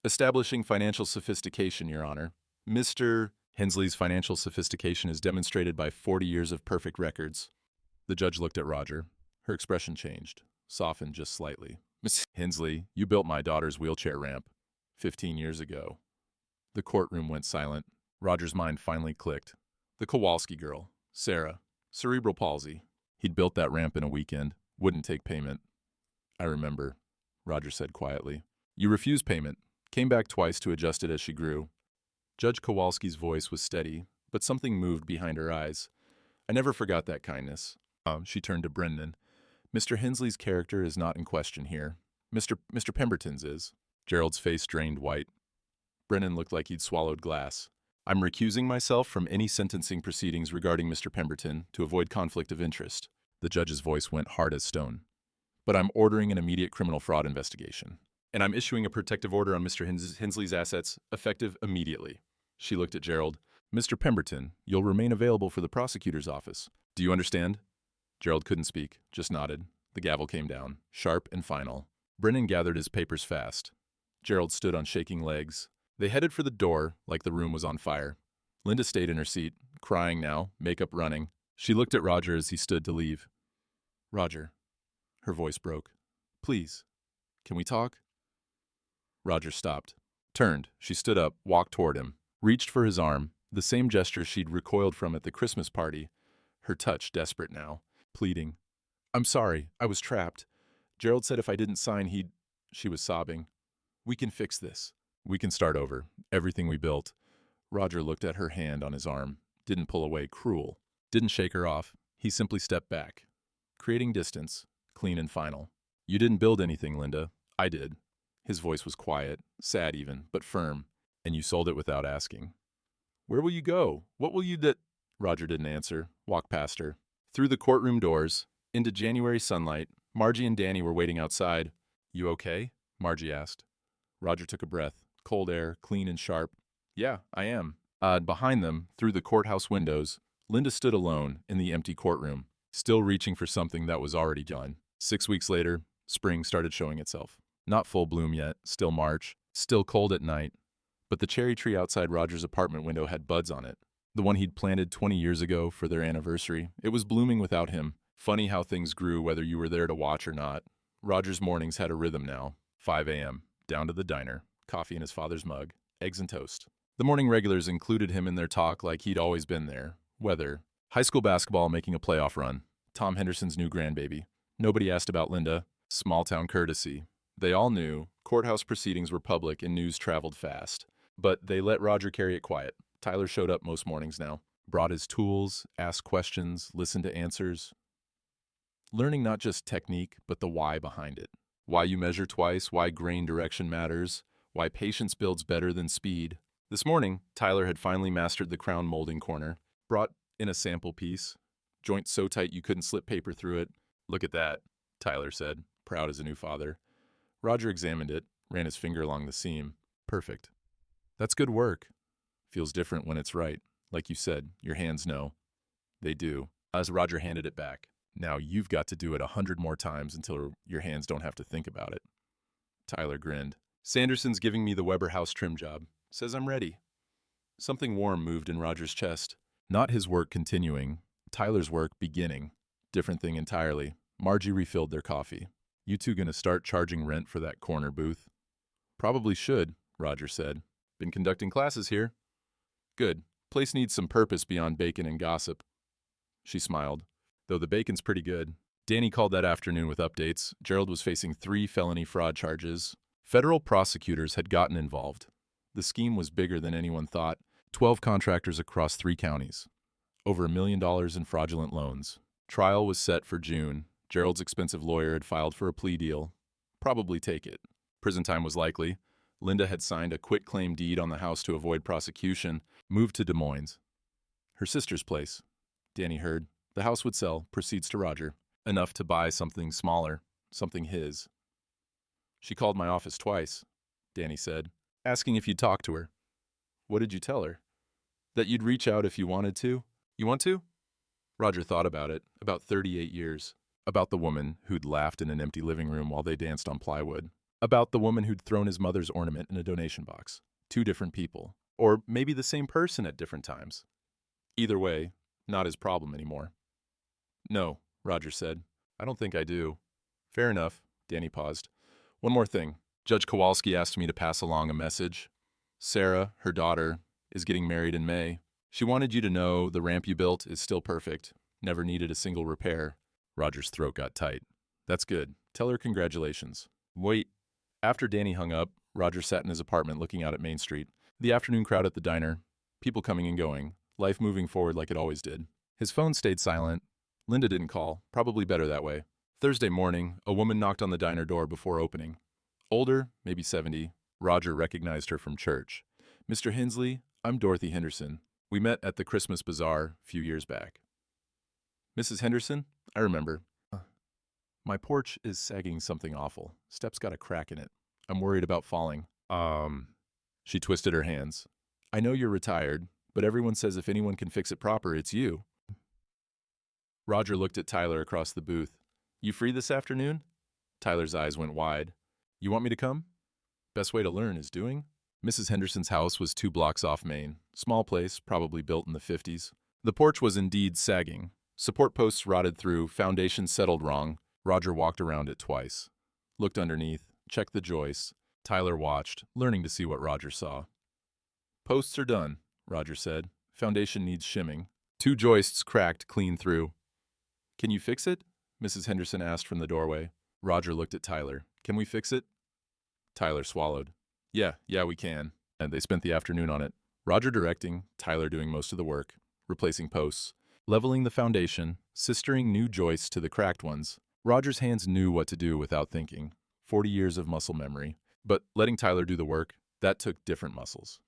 Establishing financial sophistication, Your Honor. Mr. Hensley's financial sophistication is demonstrated by 40 years of perfect records. The judge looked at Roger. Her expression changed, softened just slightly. Miss Hensley, you built my daughter's wheelchair ramp 15 years ago. The courtroom went silent. Roger's mind finally clicked. The Kowalski girl, Sarah, cerebral palsy. He'd built that ramp in a weekend, wouldn't take payment. I remember, Roger said quietly. You refused payment, came back twice to adjust it as she grew. Judge Kowalski's voice was steady, but something moved behind her eyes. I never forgot that kindness. She turned to Brendan. Mr. Hensley's character is not in question here. Mr. Pemberton's is. Gerald's face drained white. Brennan looked like he'd swallowed glass. I'm recusing myself from any sentencing proceedings regarding Mr. Pemberton to avoid conflict of interest. The judge's voice went hard as stone. But I'm ordering an immediate criminal fraud investigation. And I'm issuing a protective order on Mr. Hensley's assets, effective immediately. She looked at Gerald. Mr. Pemberton, you'll remain available for the prosecutor's office. Do you understand? Gerald couldn't speak, just nodded. The gavel came down, sharp and final. Brennan gathered his papers fast. Gerald stood on shaking legs. They headed for the door like the room was on fire. Linda stayed in her seat, crying now, makeup running. She looked at Roger as he stood to leave. Roger. Her voice broke. Please, can we talk? Roger stopped. Turned. She stood up, walked toward him, reached for his arm, the same gesture she'd recoiled from at the Christmas party, her touch desperate now, pleading. I'm sorry, I was trapped. Gerald said if I didn't sign, he'd... She was sobbing. We can fix this. We can start over. Everything we built. Roger looked at her hand on his arm. Didn't pull away cruel. Didn't shake her off. He simply stepped back, creating distance, clean and final. You didn't build anything, Linda. I did. His voice was quiet, sad even, but firm. And you sold it without asking. Where will you go? What will you do? Roger didn't answer, walked past her. Through the courtroom doors, into January sunlight, Margie and Danny were waiting outside. You okay? Margie asked. Roger took a breath. Cold air, clean and sharp. Yeah, I am. Behind them, through the courthouse windows, Linda stood alone in the empty courtroom, still reaching for something that was already done. 6 weeks later, spring started showing itself. Not full bloom yet, still March, still cold at night. But the cherry tree outside Roger's apartment window had buds on it. The one he'd planted 20 years ago for their anniversary. It was blooming without him. Funny how things grew whether you were there to watch or not. Roger's mornings had a rhythm now. 5 a.m., down to the diner, coffee in his father's mug, eggs and toast. The morning regulars included him in their talk like he'd always been there. Weather, high school basketball making a playoff run, Tom Henderson's new grandbaby. Nobody asked about Linda. Small-town courtesy. They all knew courthouse proceedings were public and news traveled fast. But they let Roger carry it quiet. Tyler showed up most mornings now. Brought his tools, asked questions, listened to answers. Learning not just technique, but the why behind it. Why you measure twice, why grain direction matters, why patience builds better than speed. This morning, Tyler had finally mastered the crown molding corner. Brought in a sample piece. Joint so tight you couldn't slip paper through it. Look at that, Tyler said, proud as a new father. Roger examined it, ran his finger along the seam. Perfect. That's good work. Feels different when it's right. Like you said, your hands know. They do. As Roger handed it back. Now you've got to do it 100 more times until your hands don't have to think about it. Tyler grinned. Sanderson's giving me the Weber house trim job. Says I'm ready. Something warm moved in Roger's chest. Not his work continuing. Tyler's work beginning. Different thing entirely. Margie refilled their coffee. You two gonna start charging rent for that corner booth? Probably should, Roger said. Been conducting classes here. Good. Place needs some purpose beyond bacon and gossip. She smiled. Though the bacon's pretty good. Danny called that afternoon with updates. Gerald was facing 3 felony fraud charges. Federal prosecutors had gotten involved. The scheme was bigger than anyone thought. 12 contractors across 3 counties. Over $1 million in fraudulent loans. Trial was set for June. Gerald's expensive lawyer had filed for a plea deal. Probably take it. Prison time was likely. Linda had signed a quitclaim deed on the house to avoid prosecution, moved to Des Moines. Her sister's place. Danny heard. The house would sell, proceeds to Roger. Enough to buy something smaller, something his. She called my office twice, Danny said, asking if you'd talk to her. What did you tell her? That you'd reach out if you wanted to? You want to? Roger thought about it, about 38 years. About the woman who'd laughed in an empty living room while they danced on plywood. About the woman who'd thrown his mother's ornament in a donation box. 2 different people. Or maybe the same person at different times. Either way, not his problem anymore. No, Roger said. I don't think I do. Fair enough, Danny paused. One more thing. Judge Kowalski asked me to pass along a message. Sarah, her daughter, is getting married in May. She wanted you to know the ramp you built is still perfect. Never needed a single repair. Roger's throat got tight. That's good. Tell her congratulations. Wait. After Danny hung up, Roger sat in his apartment looking out at Main Street. The afternoon crowd at the diner. People coming and going. Life moving forward like it always did. His phone stayed silent. Linda didn't call. Probably better that way. Thursday morning, a woman knocked on the diner door before opening. Older, maybe 70. Roger recognized her from church. Mr. Hensley, I'm Dorothy Henderson. We met at the Christmas bazaar a few years back. Mrs. Henderson? I remember. My porch is sagging something awful. Steps got a crack in it. I'm worried about falling. She twisted her hands. I know you're retired, but everyone says if anyone can fix it proper, it's you. Roger looked at Tyler across the booth. You free this afternoon? Tyler's eyes went wide. You want me to come? Best way to learn is doing. Mrs. Henderson's house was 2 blocks off Main. Small place, probably built in the 50s. The porch was indeed sagging. Support posts rotted through, foundation settled wrong. Roger walked around it twice. Looked underneath, checked the joists. Tyler watched, learning to see what Roger saw. Posts are done, Roger said. Foundation needs shimming. 2 joists cracked clean through. Can you fix it? Mrs. Henderson asked from the doorway. Roger looked at Tyler. Can we fix it? Tyler swallowed. Yeah, we can. And they spent the afternoon on it. Roger directing, Tyler doing most of the work. replacing posts, leveling the foundation, sistering new joists to the cracked ones. Roger's hands knew what to do without thinking. 40 years of muscle memory. But letting Tyler do the work, that took different muscles.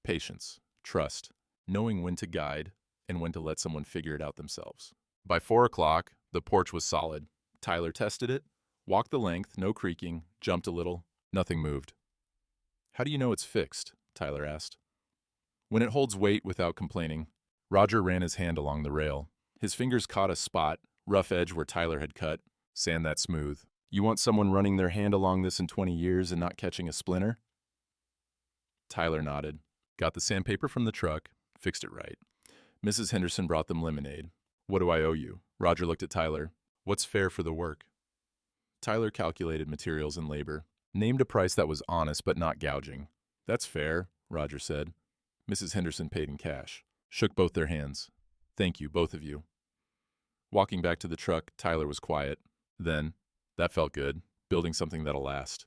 Patience, trust, knowing when to guide and when to let someone figure it out themselves. By 4 o'clock, the porch was solid. Tyler tested it, walked the length, no creaking, jumped a little. Nothing moved. "How do you know it's fixed?" Tyler asked. "When it holds weight without complaining." Roger ran his hand along the rail. His fingers caught a spot, rough edge where Tyler had cut. "Sand that smooth. You want someone running their hand along this in 20 years and not catching a splinter?" Tyler nodded. Got the sandpaper from the truck, fixed it right. Mrs. Henderson brought them lemonade. "What do I owe you?" Roger looked at Tyler. "What's fair for the work?" Tyler calculated materials and labor, named a price that was honest but not gouging. "That's fair," Roger said. Mrs. Henderson paid in cash, shook both their hands. "Thank you, both of you." Walking back to the truck, Tyler was quiet. Then, "That felt good, building something that'll last."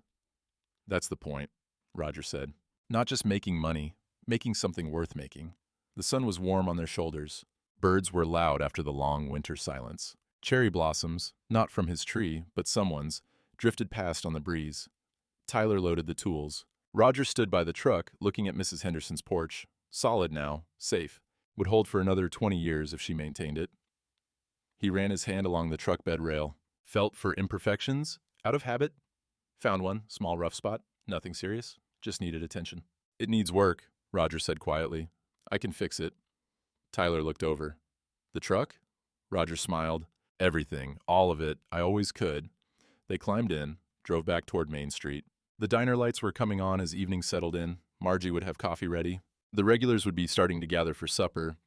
"That's the point," Roger said. "Not just making money, making something worth making." The sun was warm on their shoulders. Birds were loud after the long winter silence. Cherry blossoms, not from his tree, but someone's, drifted past on the breeze. Tyler loaded the tools. Roger stood by the truck, looking at Mrs. Henderson's porch. Solid now, safe. Would hold for another 20 years if she maintained it. He ran his hand along the truck bed rail. Felt for imperfections, out of habit. Found one, small rough spot. Nothing serious, just needed attention. "It needs work," Roger said quietly. "I can fix it." Tyler looked over. "The truck?" Roger smiled. "Everything, all of it, I always could." They climbed in, drove back toward Main Street. The diner lights were coming on as evening settled in. Margie would have coffee ready. The regulars would be starting to gather for supper.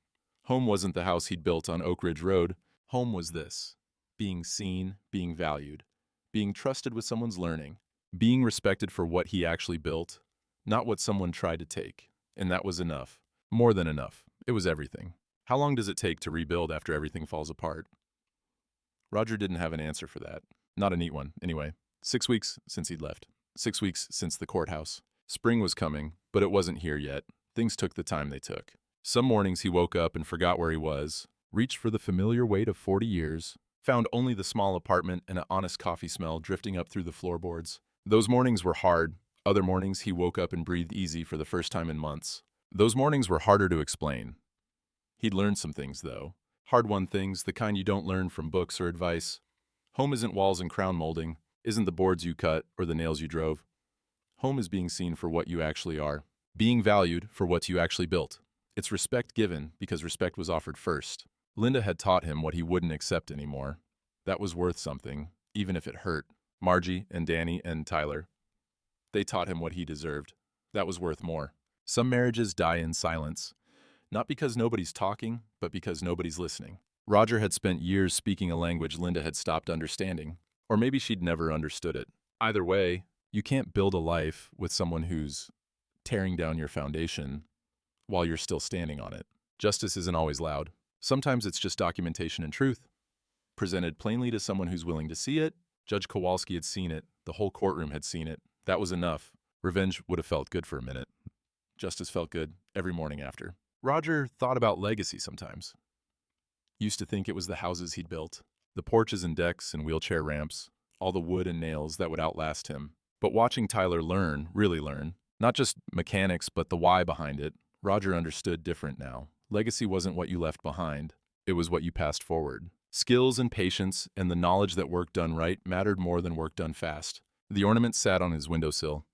Home wasn't the house he'd built on Oak Ridge Road. Home was this. Being seen, being valued, being trusted with someone's learning, being respected for what he actually built, not what someone tried to take. And that was enough. More than enough. It was everything. How long does it take to rebuild after everything falls apart? Roger didn't have an answer for that. Not a neat one, anyway. 6 weeks since he'd left. 6 weeks since the courthouse. Spring was coming, but it wasn't here yet. Things took the time they took. Some mornings he woke up and forgot where he was, reached for the familiar weight of 40 years, found only the small apartment and an honest coffee smell drifting up through the floorboards. Those mornings were hard. Other mornings he woke up and breathed easy for the first time in months. Those mornings were harder to explain. He'd learned some things, though. Hard-won things, the kind you don't learn from books or advice. Home isn't walls and crown molding, isn't the boards you cut or the nails you drove. Home is being seen for what you actually are, being valued for what you actually built. It's respect given because respect was offered first. Linda had taught him what he wouldn't accept anymore. That was worth something, even if it hurt. Margie and Danny and Tyler. They taught him what he deserved. That was worth more. Some marriages die in silence. Not because nobody's talking, but because nobody's listening. Roger had spent years speaking a language Linda had stopped understanding. Or maybe she'd never understood it. Either way, you can't build a life with someone who's tearing down your foundation while you're still standing on it. Justice isn't always loud. Sometimes it's just documentation and truth, presented plainly to someone who's willing to see it. Judge Kowalski had seen it. The whole courtroom had seen it. That was enough. Revenge would have felt good for a minute. Justice felt good every morning after. Roger thought about legacy sometimes. Used to think it was the houses he'd built, the porches and decks and wheelchair ramps, all the wood and nails that would outlast him. But watching Tyler learn, really learn, not just mechanics but the why behind it, Roger understood different now. Legacy wasn't what you left behind. It was what you passed forward. Skills and patience and the knowledge that work done right mattered more than work done fast. The ornament sat on his windowsill.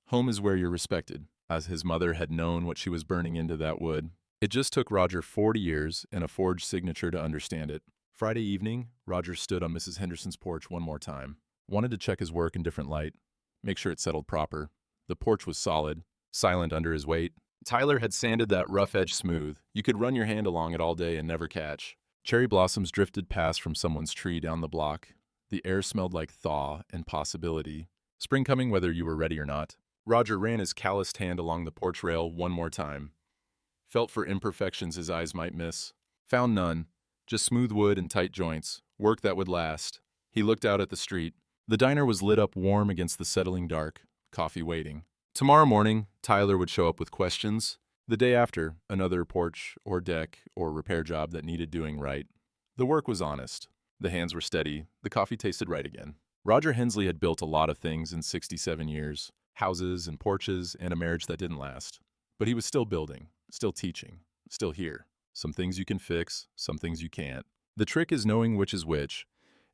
Home is where you're respected, as his mother had known what she was burning into that wood. It just took Roger 40 years and a forged signature to understand it. Friday evening, Roger stood on Mrs. Henderson's porch one more time. Wanted to check his work in different light, make sure it settled proper. The porch was solid, silent under his weight. Tyler had sanded that rough edge smooth. You could run your hand along it all day and never catch. Cherry blossoms drifted past from someone's tree down the block. The air smelled like thaw and possibility. Spring coming whether you were ready or not. Roger ran his calloused hand along the porch rail one more time. Felt for imperfections his eyes might miss. Found none. Just smooth wood and tight joints. Work that would last. He looked out at the street. The diner was lit up warm against the settling dark. Coffee waiting. Tomorrow morning, Tyler would show up with questions. The day after, another porch or deck or repair job that needed doing right. The work was honest. The hands were steady. The coffee tasted right again. Roger Hensley had built a lot of things in 67 years, houses and porches and a marriage that didn't last. But he was still building, still teaching, still here. Some things you can fix, some things you can't. The trick is knowing which is which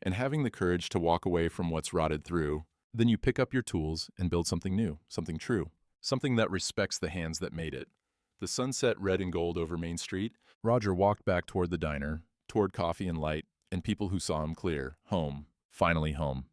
and having the courage to walk away from what's rotted through. Then you pick up your tools and build something new, something true, something that respects the hands that made it. The sun set red and gold over Main Street. Roger walked back toward the diner, toward coffee and light, and people who saw him clear. Home. Finally home.